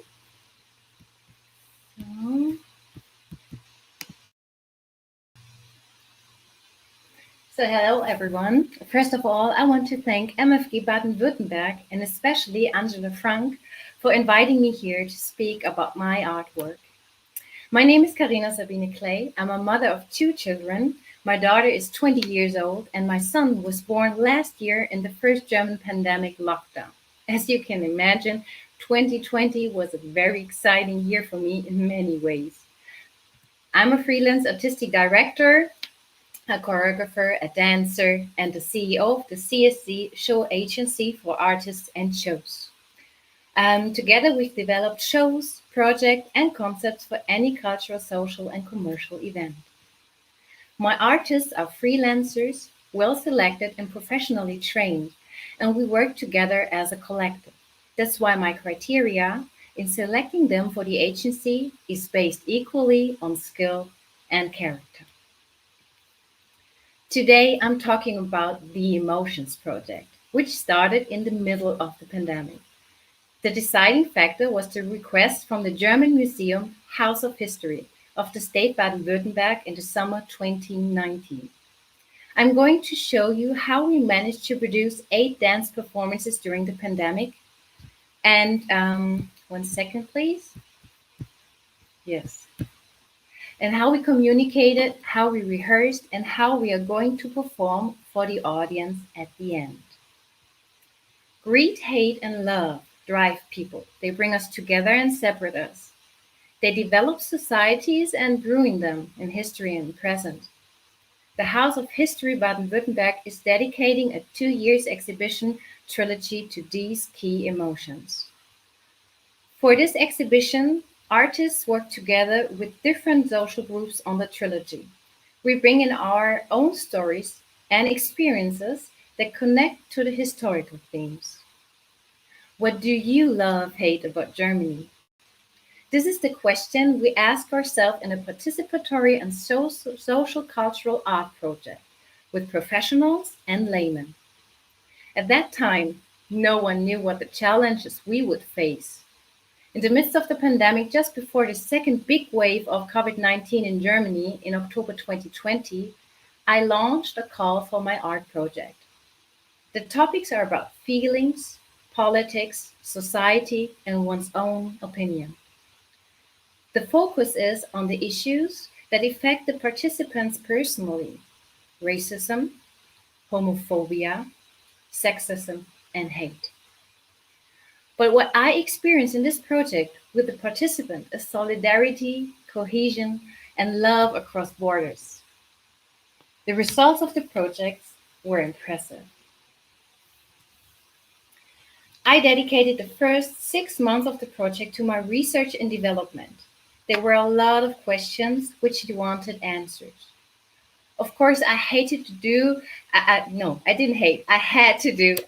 So hello, everyone. First of all, I want to thank MFG Baden-Württemberg and especially Angela Frank for inviting me here to speak about my artwork. My name is Karina Sabine Clay. I'm a mother of 2 children. My daughter is 20 years old, and my son was born last year in the first German pandemic lockdown. As you can imagine, 2020 was a very exciting year for me in many ways. I'm a freelance artistic director, a choreographer, a dancer, and the CEO of the CSC show agency for artists and shows. Together, we've developed shows, projects, and concepts for any cultural, social, and commercial event. My artists are freelancers, well selected and professionally trained, and we work together as a collective. That's why my criteria in selecting them for the agency is based equally on skill and character. Today, I'm talking about the Emotions Project, which started in the middle of the pandemic. The deciding factor was the request from the German museum House of History of the state Baden-Württemberg in the summer 2019. I'm going to show you how we managed to produce 8 dance performances during the pandemic. And 1 second, please. Yes. And how we communicated, how we rehearsed, and how we are going to perform for the audience at the end. Greed, hate, and love drive people. They bring us together and separate us. They develop societies and ruin them in history and present. The House of History Baden-Württemberg is dedicating a 2-year exhibition trilogy to these key emotions. For this exhibition, artists work together with different social groups on the trilogy. We bring in our own stories and experiences that connect to the historical themes. What do you love, hate about Germany? This is the question we ask ourselves in a participatory and social cultural art project with professionals and laymen. At that time, no one knew what the challenges we would face. In the midst of the pandemic, just before the second big wave of COVID-19 in Germany in October 2020, I launched a call for my art project. The topics are about feelings, politics, society, and one's own opinion. The focus is on the issues that affect the participants personally: racism, homophobia, sexism, and hate. But what I experienced in this project with the participant is solidarity, cohesion, and love across borders. The results of the projects were impressive. I dedicated the first 6 months of the project to my research and development. There were a lot of questions which wanted answers. Of course, I had to do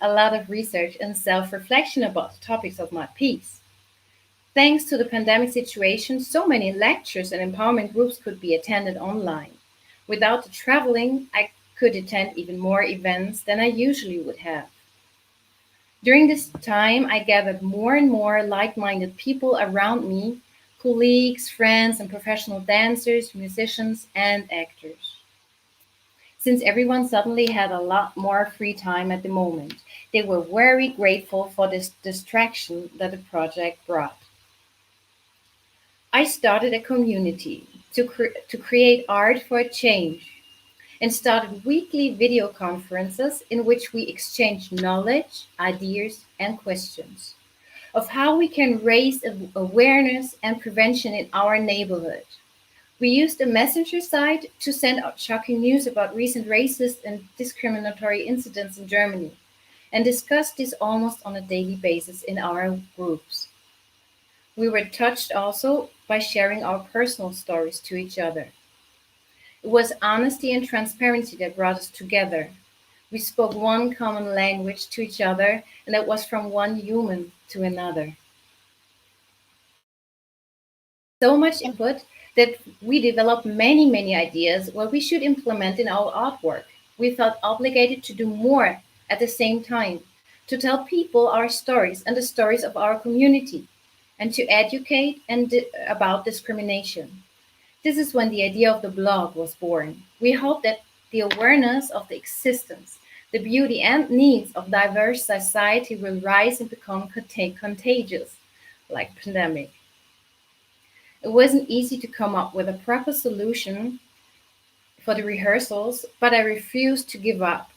a lot of research and self-reflection about the topics of my piece. Thanks to the pandemic situation, so many lectures and empowerment groups could be attended online. Without the traveling, I could attend even more events than I usually would have. During this time, I gathered more and more like-minded people around me, colleagues, friends, and professional dancers, musicians, and actors. Since everyone suddenly had a lot more free time at the moment, they were very grateful for this distraction that the project brought. I started a community to create art for a change, and started weekly video conferences in which we exchanged knowledge, ideas, and questions of how we can raise awareness and prevention in our neighborhood. We used a messenger site to send out shocking news about recent racist and discriminatory incidents in Germany, and discussed this almost on a daily basis in our groups. We were touched also by sharing our personal stories to each other. It was honesty and transparency that brought us together. We spoke one common language to each other, and that was from one human to another. So much input that we developed many ideas what we should implement in our artwork. We felt obligated to do more at the same time, to tell people our stories and the stories of our community, and to educate about discrimination. This is when the idea of the blog was born. We hope that the awareness of the existence, the beauty and needs of diverse society will rise and become contagious, like pandemic. It wasn't easy to come up with a proper solution for the rehearsals, but I refused to give up.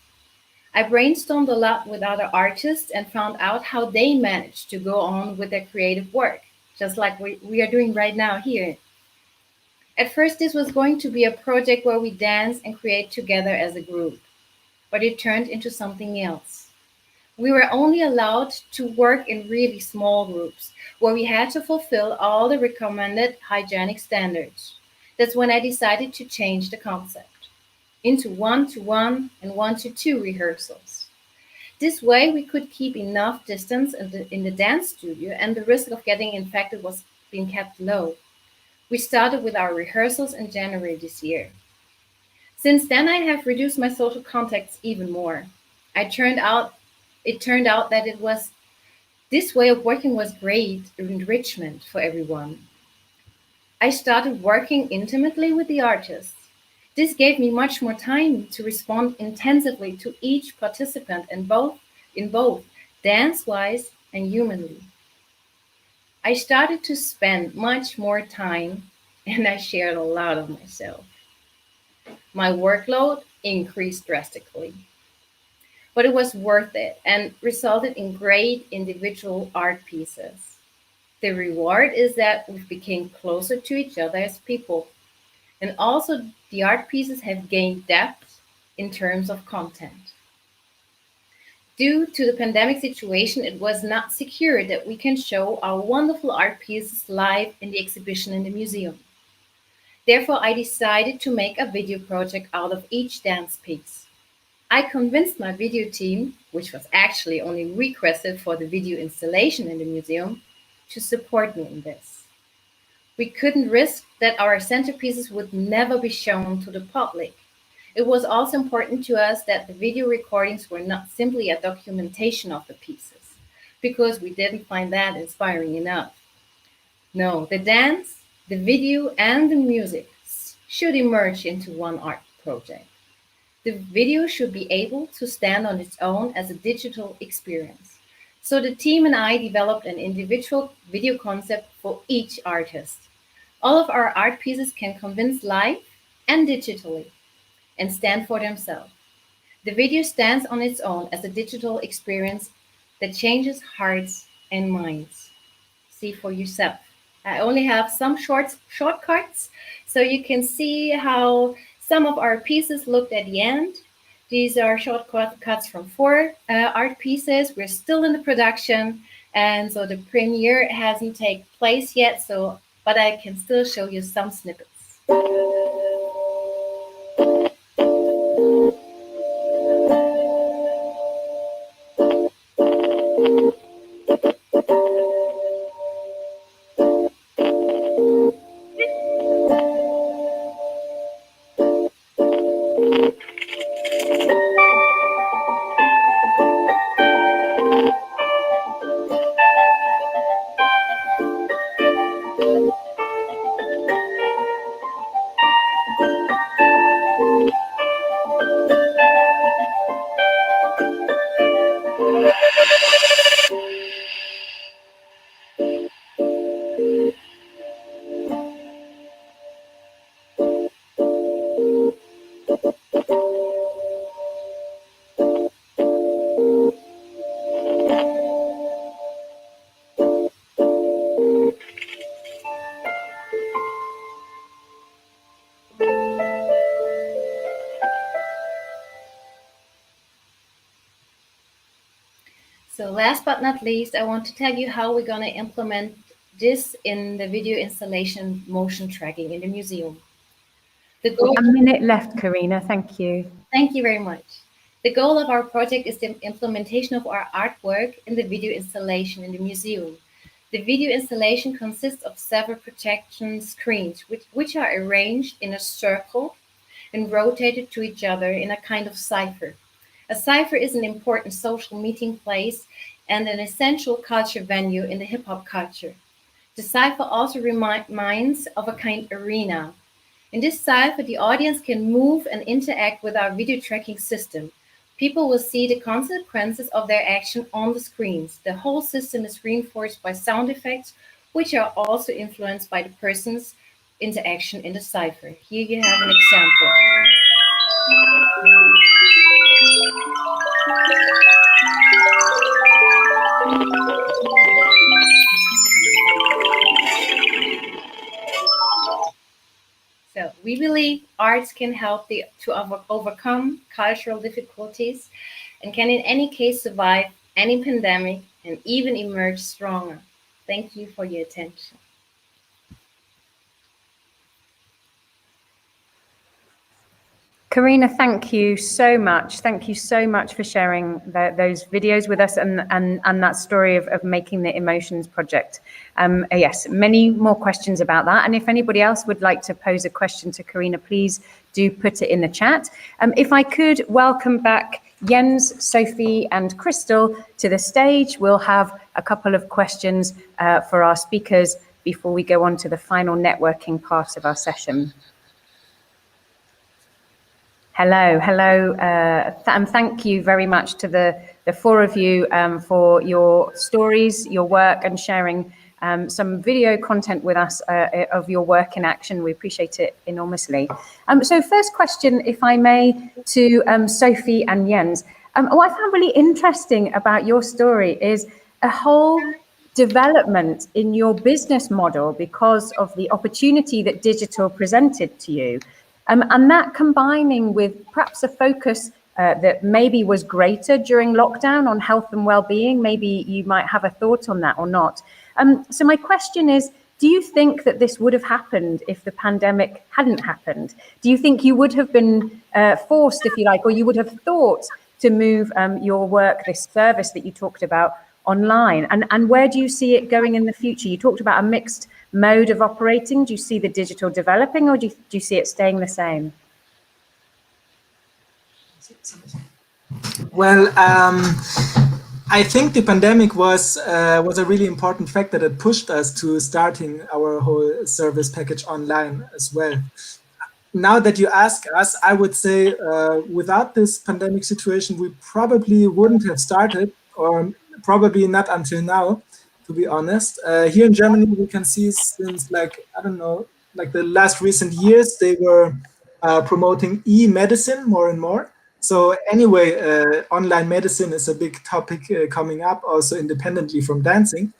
I brainstormed a lot with other artists and found out how they managed to go on with their creative work, just like we are doing right now here. At first, this was going to be a project where we dance and create together as a group, but it turned into something else. We were only allowed to work in really small groups, where we had to fulfill all the recommended hygienic standards. That's when I decided to change the concept into 1-to-1 and 1-to-2 rehearsals. This way, we could keep enough distance in the dance studio, and the risk of getting infected was being kept low. We started with our rehearsals in January this year. Since then, I have reduced my social contacts even more. It turned out that this way of working was great enrichment for everyone. I started working intimately with the artists. This gave me much more time to respond intensively to each participant in both dance-wise and humanly. I started to spend much more time, and I shared a lot of myself. My workload increased drastically, but it was worth it and resulted in great individual art pieces. The reward is that we became closer to each other as people, and also the art pieces have gained depth in terms of content. Due to the pandemic situation, it was not secure that we can show our wonderful art pieces live in the exhibition in the museum. Therefore, I decided to make a video project out of each dance piece. I convinced my video team, which was actually only requested for the video installation in the museum, to support me in this. We couldn't risk that our centerpieces would never be shown to the public. It was also important to us that the video recordings were not simply a documentation of the pieces, because we didn't find that inspiring enough. No, the dance, the video, and the music should emerge into one art project. The video should be able to stand on its own as a digital experience. So the team and I developed an individual video concept for each artist. All of our art pieces can convince live and digitally and stand for themselves. The video stands on its own as a digital experience that changes hearts and minds. See for yourself. I only have some shortcuts, so you can see how some of our pieces looked at the end. These are shortcuts from 4 art pieces. We're still in the production, and so the premiere hasn't taken place yet, but I can still show you some snippets. So last but not least, I want to tell you how we're going to implement this in the video installation motion tracking in the museum. The goal— A minute left, Karina. Thank you. Thank you very much. The goal of our project is the implementation of our artwork in the video installation in the museum. The video installation consists of several projection screens, which are arranged in a circle and rotated to each other in a kind of cipher. A cipher is an important social meeting place and an essential culture venue in the hip-hop culture. The cipher also reminds of a kind of arena. In this cipher, the audience can move and interact with our video tracking system. People will see the consequences of their action on the screens. The whole system is reinforced by sound effects which are also influenced by the person's interaction in the cipher. Here you have an example. So we believe arts can help to overcome cultural difficulties and can in any case survive any pandemic and even emerge stronger. Thank you for your attention. Karina, thank you so much. Thank you so much for sharing those videos with us and that story of making the Emotions project. Yes, many more questions about that. And if anybody else would like to pose a question to Karina, please do put it in the chat. If I could welcome back Jens, Sophie and Crystal to the stage, we'll have a couple of questions for our speakers before we go on to the final networking part of our session. Hello, and thank you very much to the four of you for your stories, your work, and sharing some video content with us of your work in action. We appreciate it enormously. So first question, if I may, to Sophie and Jens. What I found really interesting about your story is a whole development in your business model because of the opportunity that digital presented to you. And that combining with perhaps a focus that maybe was greater during lockdown on health and well-being. Maybe you might have a thought on that or not. So my question is, do you think that this would have happened if the pandemic hadn't happened? Do you think you would have been forced, if you like, or you would have thought to move your work, this service that you talked about, online? And where do you see it going in the future? You talked about a mixed mode of operating. Do you see the digital developing, or do you see it staying the same? Well, I think the pandemic was a really important factor that pushed us to starting our whole service package online as well. Now that you ask us, I would say without this pandemic situation, we probably wouldn't have started, or probably not until now, to be honest. Here in Germany, we can see since like the last recent years, they were promoting e-medicine more and more. So anyway, online medicine is a big topic coming up, also independently from dancing.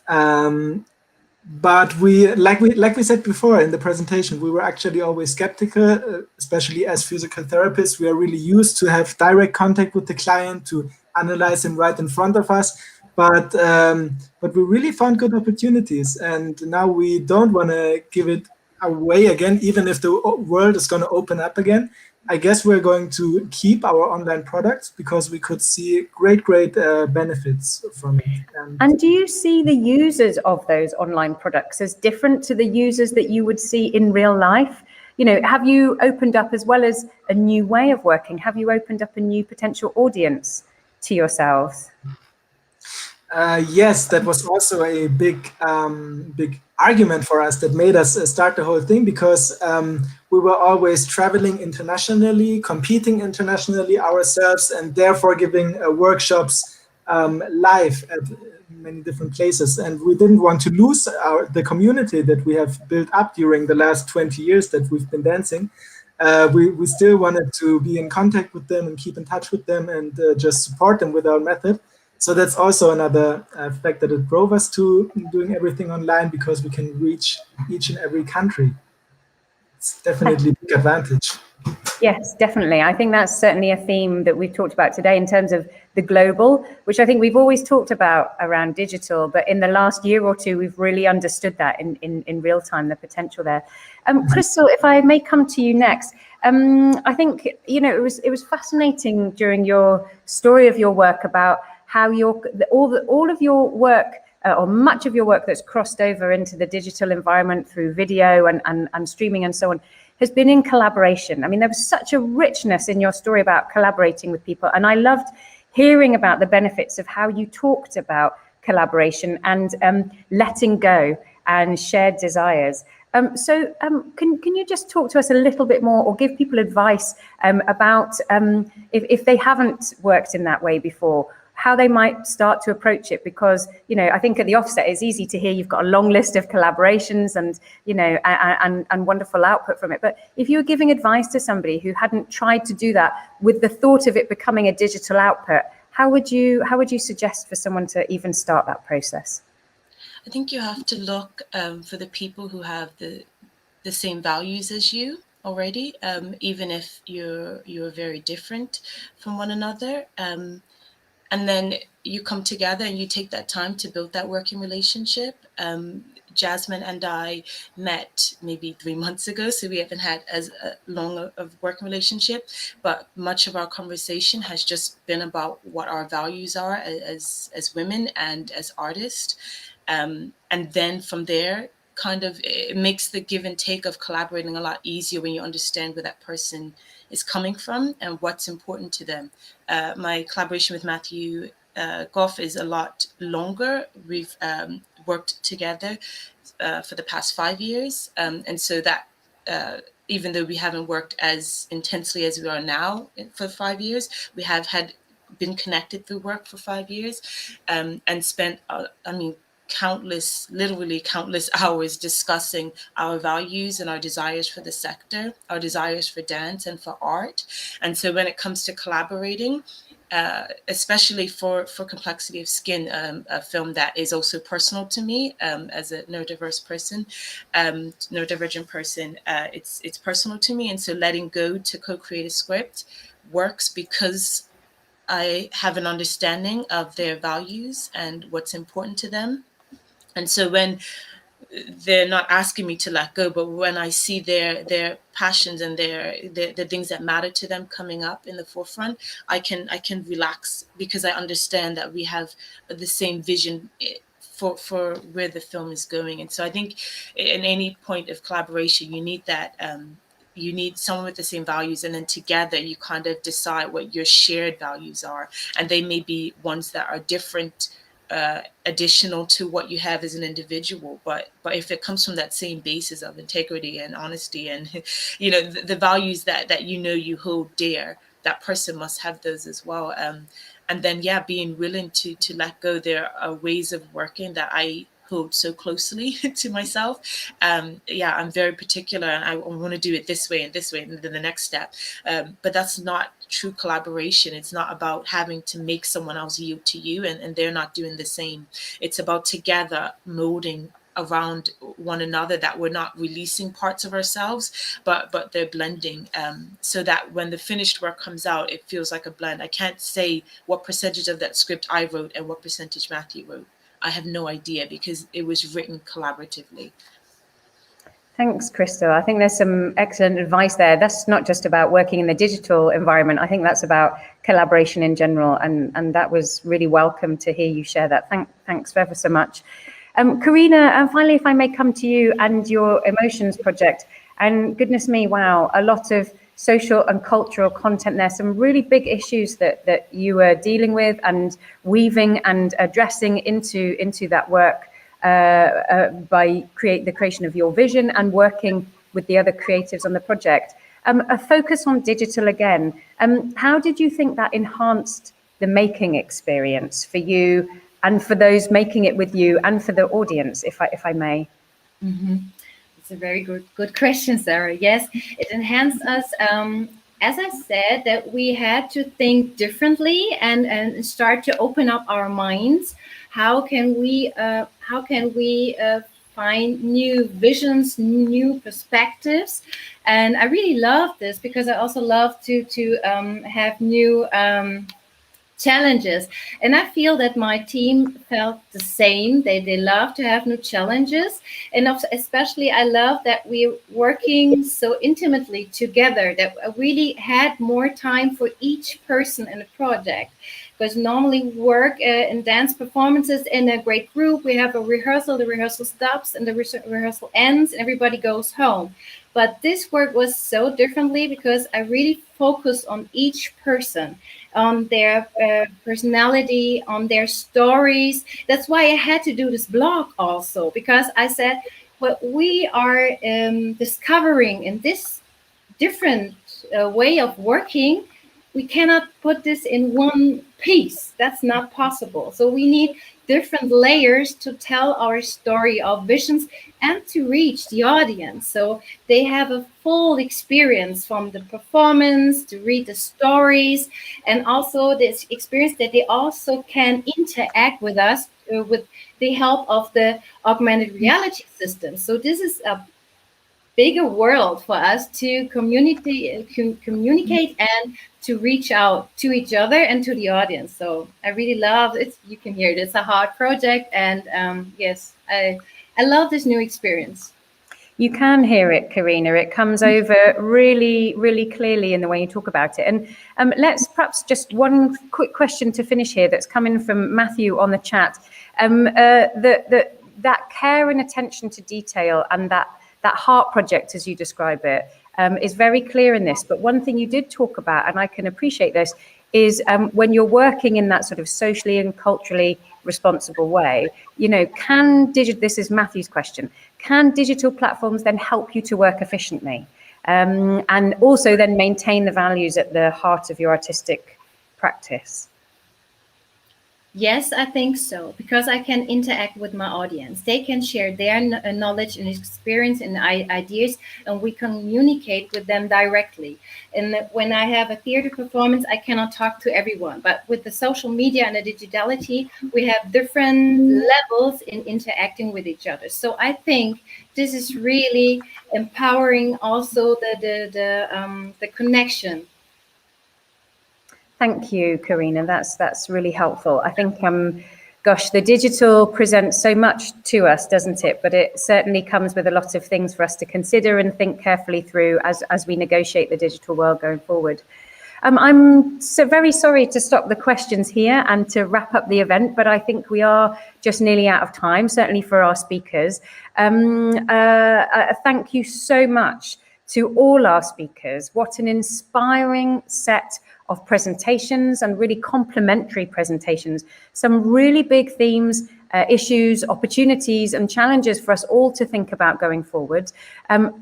But like we said before in the presentation, we were actually always skeptical, especially as physical therapists. We are really used to have direct contact with the client, to analyze him right in front of us. But we really found good opportunities, and now we don't want to give it away again, even if the world is going to open up again. I guess we're going to keep our online products because we could see great benefits from it. And do you see the users of those online products as different to the users that you would see in real life? You know, have you opened up, as well as a new way of working, have you opened up a new potential audience to yourselves? Yes, that was also a big argument for us that made us start the whole thing, because we were always traveling internationally, competing internationally ourselves, and therefore giving workshops live at many different places. And we didn't want to lose the community that we have built up during the last 20 years that we've been dancing. We still wanted to be in contact with them and keep in touch with them and just support them with our method. So that's also another factor that drove us to doing everything online, because we can reach each and every country. It's definitely a big advantage. Yes, definitely. I think that's certainly a theme that we've talked about today in terms of the global, which I think we've always talked about around digital, but in the last year or two, we've really understood that in real time, the potential there. Crystal, if I may come to you next, I think, you know, it was fascinating during your story of your work about how all of your work, or much of your work that's crossed over into the digital environment through video and streaming and so on, has been in collaboration. I mean, there was such a richness in your story about collaborating with people. And I loved hearing about the benefits of how you talked about collaboration and letting go and shared desires. So can you just talk to us a little bit more, or give people advice about if they haven't worked in that way before, how they might start to approach it, because, you know, I think at the offset it's easy to hear you've got a long list of collaborations and, you know, and wonderful output from it. But if you were giving advice to somebody who hadn't tried to do that with the thought of it becoming a digital output, how would you suggest for someone to even start that process? I think you have to look for the people who have the same values as you already, even if you're very different from one another. And then you come together and you take that time to build that working relationship. Jasmine and I met maybe 3 months ago, so we haven't had as long of working relationship, but much of our conversation has just been about what our values are as women and as artists. And then from there, kind of, it makes the give and take of collaborating a lot easier when you understand where that person is coming from and what's important to them. My collaboration with Matthew Goff is a lot longer. We've worked together for the past 5 years. And so that even though we haven't worked as intensely as we are now for 5 years, we have been connected through work for 5 years, and spent, literally countless hours discussing our values and our desires for the sector, our desires for dance and for art. And so when it comes to collaborating, especially for Complexity of Skin, a film that is also personal to me as a neurodivergent person, it's personal to me. And so letting go to co-create a script works because I have an understanding of their values and what's important to them. And so when they're not asking me to let go, but when I see their passions and the things that matter to them coming up in the forefront, I can relax, because I understand that we have the same vision for where the film is going. And so I think in any point of collaboration, you need that. You need someone with the same values, and then together you kind of decide what your shared values are, and they may be ones that are different, additional to what you have as an individual, but if it comes from that same basis of integrity and honesty and the values that you hold dear, that person must have those as well. And then being willing to let go. There are ways of working that I hold so closely to myself. I'm very particular, and I want to do it this way and then the next step. But that's not true collaboration. It's not about having to make someone else yield to you and they're not doing the same. It's about together molding around one another, that we're not releasing parts of ourselves, but they're blending, so that when the finished work comes out, it feels like a blend. I can't say what percentage of that script I wrote and what percentage Matthew wrote. I have no idea, because it was written collaboratively. Thanks, Crystal. I think there's some excellent advice there. That's not just about working in the digital environment. I think that's about collaboration in general. And that was really welcome to hear you share that. Thanks ever so much. Karina, and finally, if I may come to you and your Emotions project. And goodness me, wow, a lot of social and cultural content there, some really big issues that you were dealing with and weaving and addressing into that work by the creation of your vision and working with the other creatives on the project. A focus on digital again. How did you think that enhanced the making experience for you and for those making it with you and for the audience, if I may? Mm-hmm. It's a very good question, Sarah. Yes, it enhanced us. As I said, that we had to think differently and start to open up our minds. How can we find new visions, new perspectives? And I really love this, because I also love to have new challenges. And I feel that my team felt the same. They love to have new challenges. And especially I love that we're working so intimately together, that I really had more time for each person in the project. Because normally we work in dance performances in a great group. We have a rehearsal, the rehearsal stops and the rehearsal ends and everybody goes home. But this work was so differently, because I really focused on each person, on their personality, on their stories. That's why I had to do this blog also, because I said, what we are discovering in this different way of working we cannot put this in one piece. That's not possible. So we need different layers to tell our story of visions and to reach the audience. So they have a full experience from the performance to read the stories, and also this experience that they also can interact with us with the help of the augmented reality system. So this is a bigger world for us to communicate and to reach out to each other and to the audience. So I really love it. You can hear it. It's a hard project, and yes, I love this new experience. You can hear it, Karina. It comes over really, really clearly in the way you talk about it. And let's perhaps just one quick question to finish here that's coming from Matthew on the chat. That care and attention to detail and that heart project, as you describe it, is very clear in this. But one thing you did talk about, and I can appreciate this, is when you're working in that sort of socially and culturally responsible way, you know, this is Matthew's question, can digital platforms then help you to work efficiently? And also then maintain the values at the heart of your artistic practice? Yes, I think so, because I can interact with my audience. They can share their knowledge and experience and ideas, and we communicate with them directly. And when I have a theater performance, I cannot talk to everyone. But with the social media and the digitality, we have different levels in interacting with each other. So I think this is really empowering also the connection. Thank you, Karina. That's really helpful. I think, gosh, the digital presents so much to us, doesn't it? But it certainly comes with a lot of things for us to consider and think carefully through as we negotiate the digital world going forward. I'm so very sorry to stop the questions here and to wrap up the event, but I think we are just nearly out of time, certainly for our speakers. Thank you so much to all our speakers. What an inspiring set of presentations, and really complementary presentations. Some really big themes, issues, opportunities and challenges for us all to think about going forward.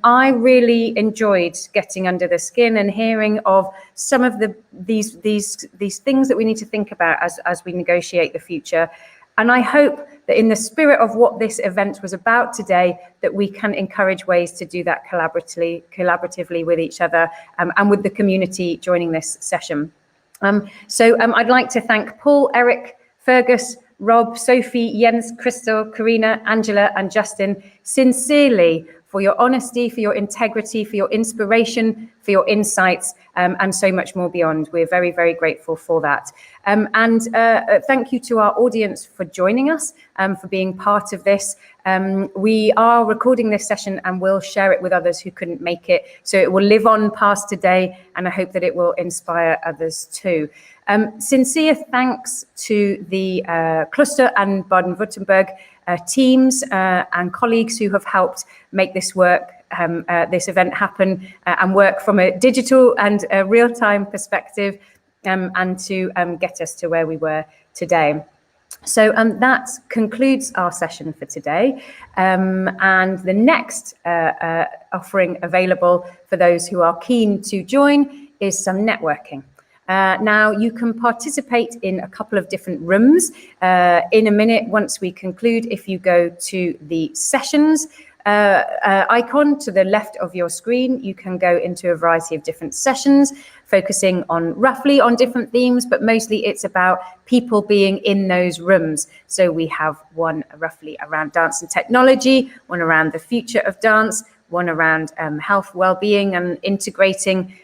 I really enjoyed getting under the skin and hearing of some of these things that we need to think about as we negotiate the future. And I hope that in the spirit of what this event was about today, that we can encourage ways to do that collaboratively with each other and with the community joining this session. I'd like to thank Paul, Eric, Fergus, Rob, Sophie, Jens, Crystal, Karina, Angela and Justin sincerely for your honesty, for your integrity, for your inspiration, for your insights, and so much more beyond. We're very, very grateful for that. Thank you to our audience for joining us, for being part of this. We are recording this session and we'll share it with others who couldn't make it. So it will live on past today, and I hope that it will inspire others too. Sincere thanks to the Cluster and Baden-Württemberg teams and colleagues who have helped make this work, this event happen and work from a digital and a real-time perspective, and to get us to where we were today. So that concludes our session for today. And the next offering available for those who are keen to join is some networking. Now, you can participate in a couple of different rooms. In a minute, once we conclude, if you go to the sessions icon to the left of your screen, you can go into a variety of different sessions, focusing on roughly on different themes, but mostly it's about people being in those rooms. So we have one roughly around dance and technology, one around the future of dance, one around health, well-being, and integrating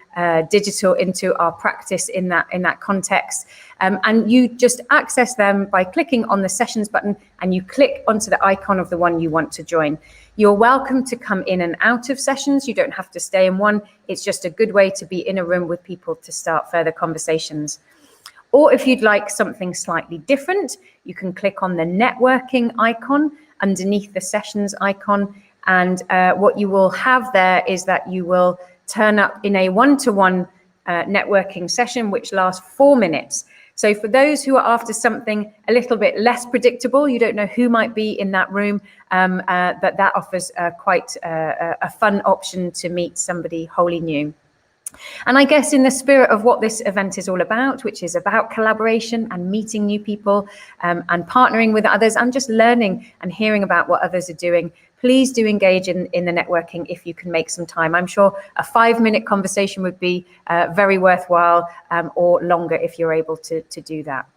digital into our practice in that context. And you just access them by clicking on the sessions button, and you click onto the icon of the one you want to join. You're welcome to come in and out of sessions. You don't have to stay in one. It's just a good way to be in a room with people to start further conversations. Or if you'd like something slightly different, you can click on the networking icon underneath the sessions icon. And what you will have there is that you will turn up in a one-to-one networking session, which lasts 4 minutes. So for those who are after something a little bit less predictable, you don't know who might be in that room, that offers quite a fun option to meet somebody wholly new. And I guess in the spirit of what this event is all about, which is about collaboration and meeting new people and partnering with others and just learning and hearing about what others are doing, please do engage in the networking if you can make some time. I'm sure a 5-minute conversation would be very worthwhile, or longer if you're able to do that.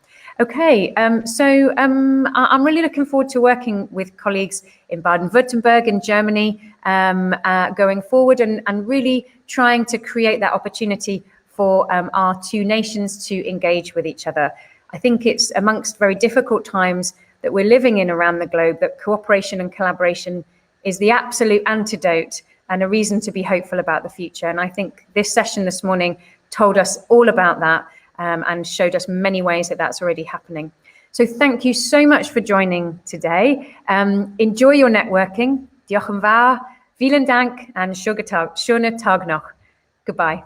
Okay, so I'm really looking forward to working with colleagues in Baden-Württemberg in Germany going forward and really trying to create that opportunity for our two nations to engage with each other. I think it's amongst very difficult times that we're living in around the globe that cooperation and collaboration is the absolute antidote and a reason to be hopeful about the future. And I think this session this morning told us all about that. And showed us many ways that that's already happening. So thank you so much for joining today. Enjoy your networking. Diolch yn fawr, vielen Dank, and schönen Tag noch. Goodbye.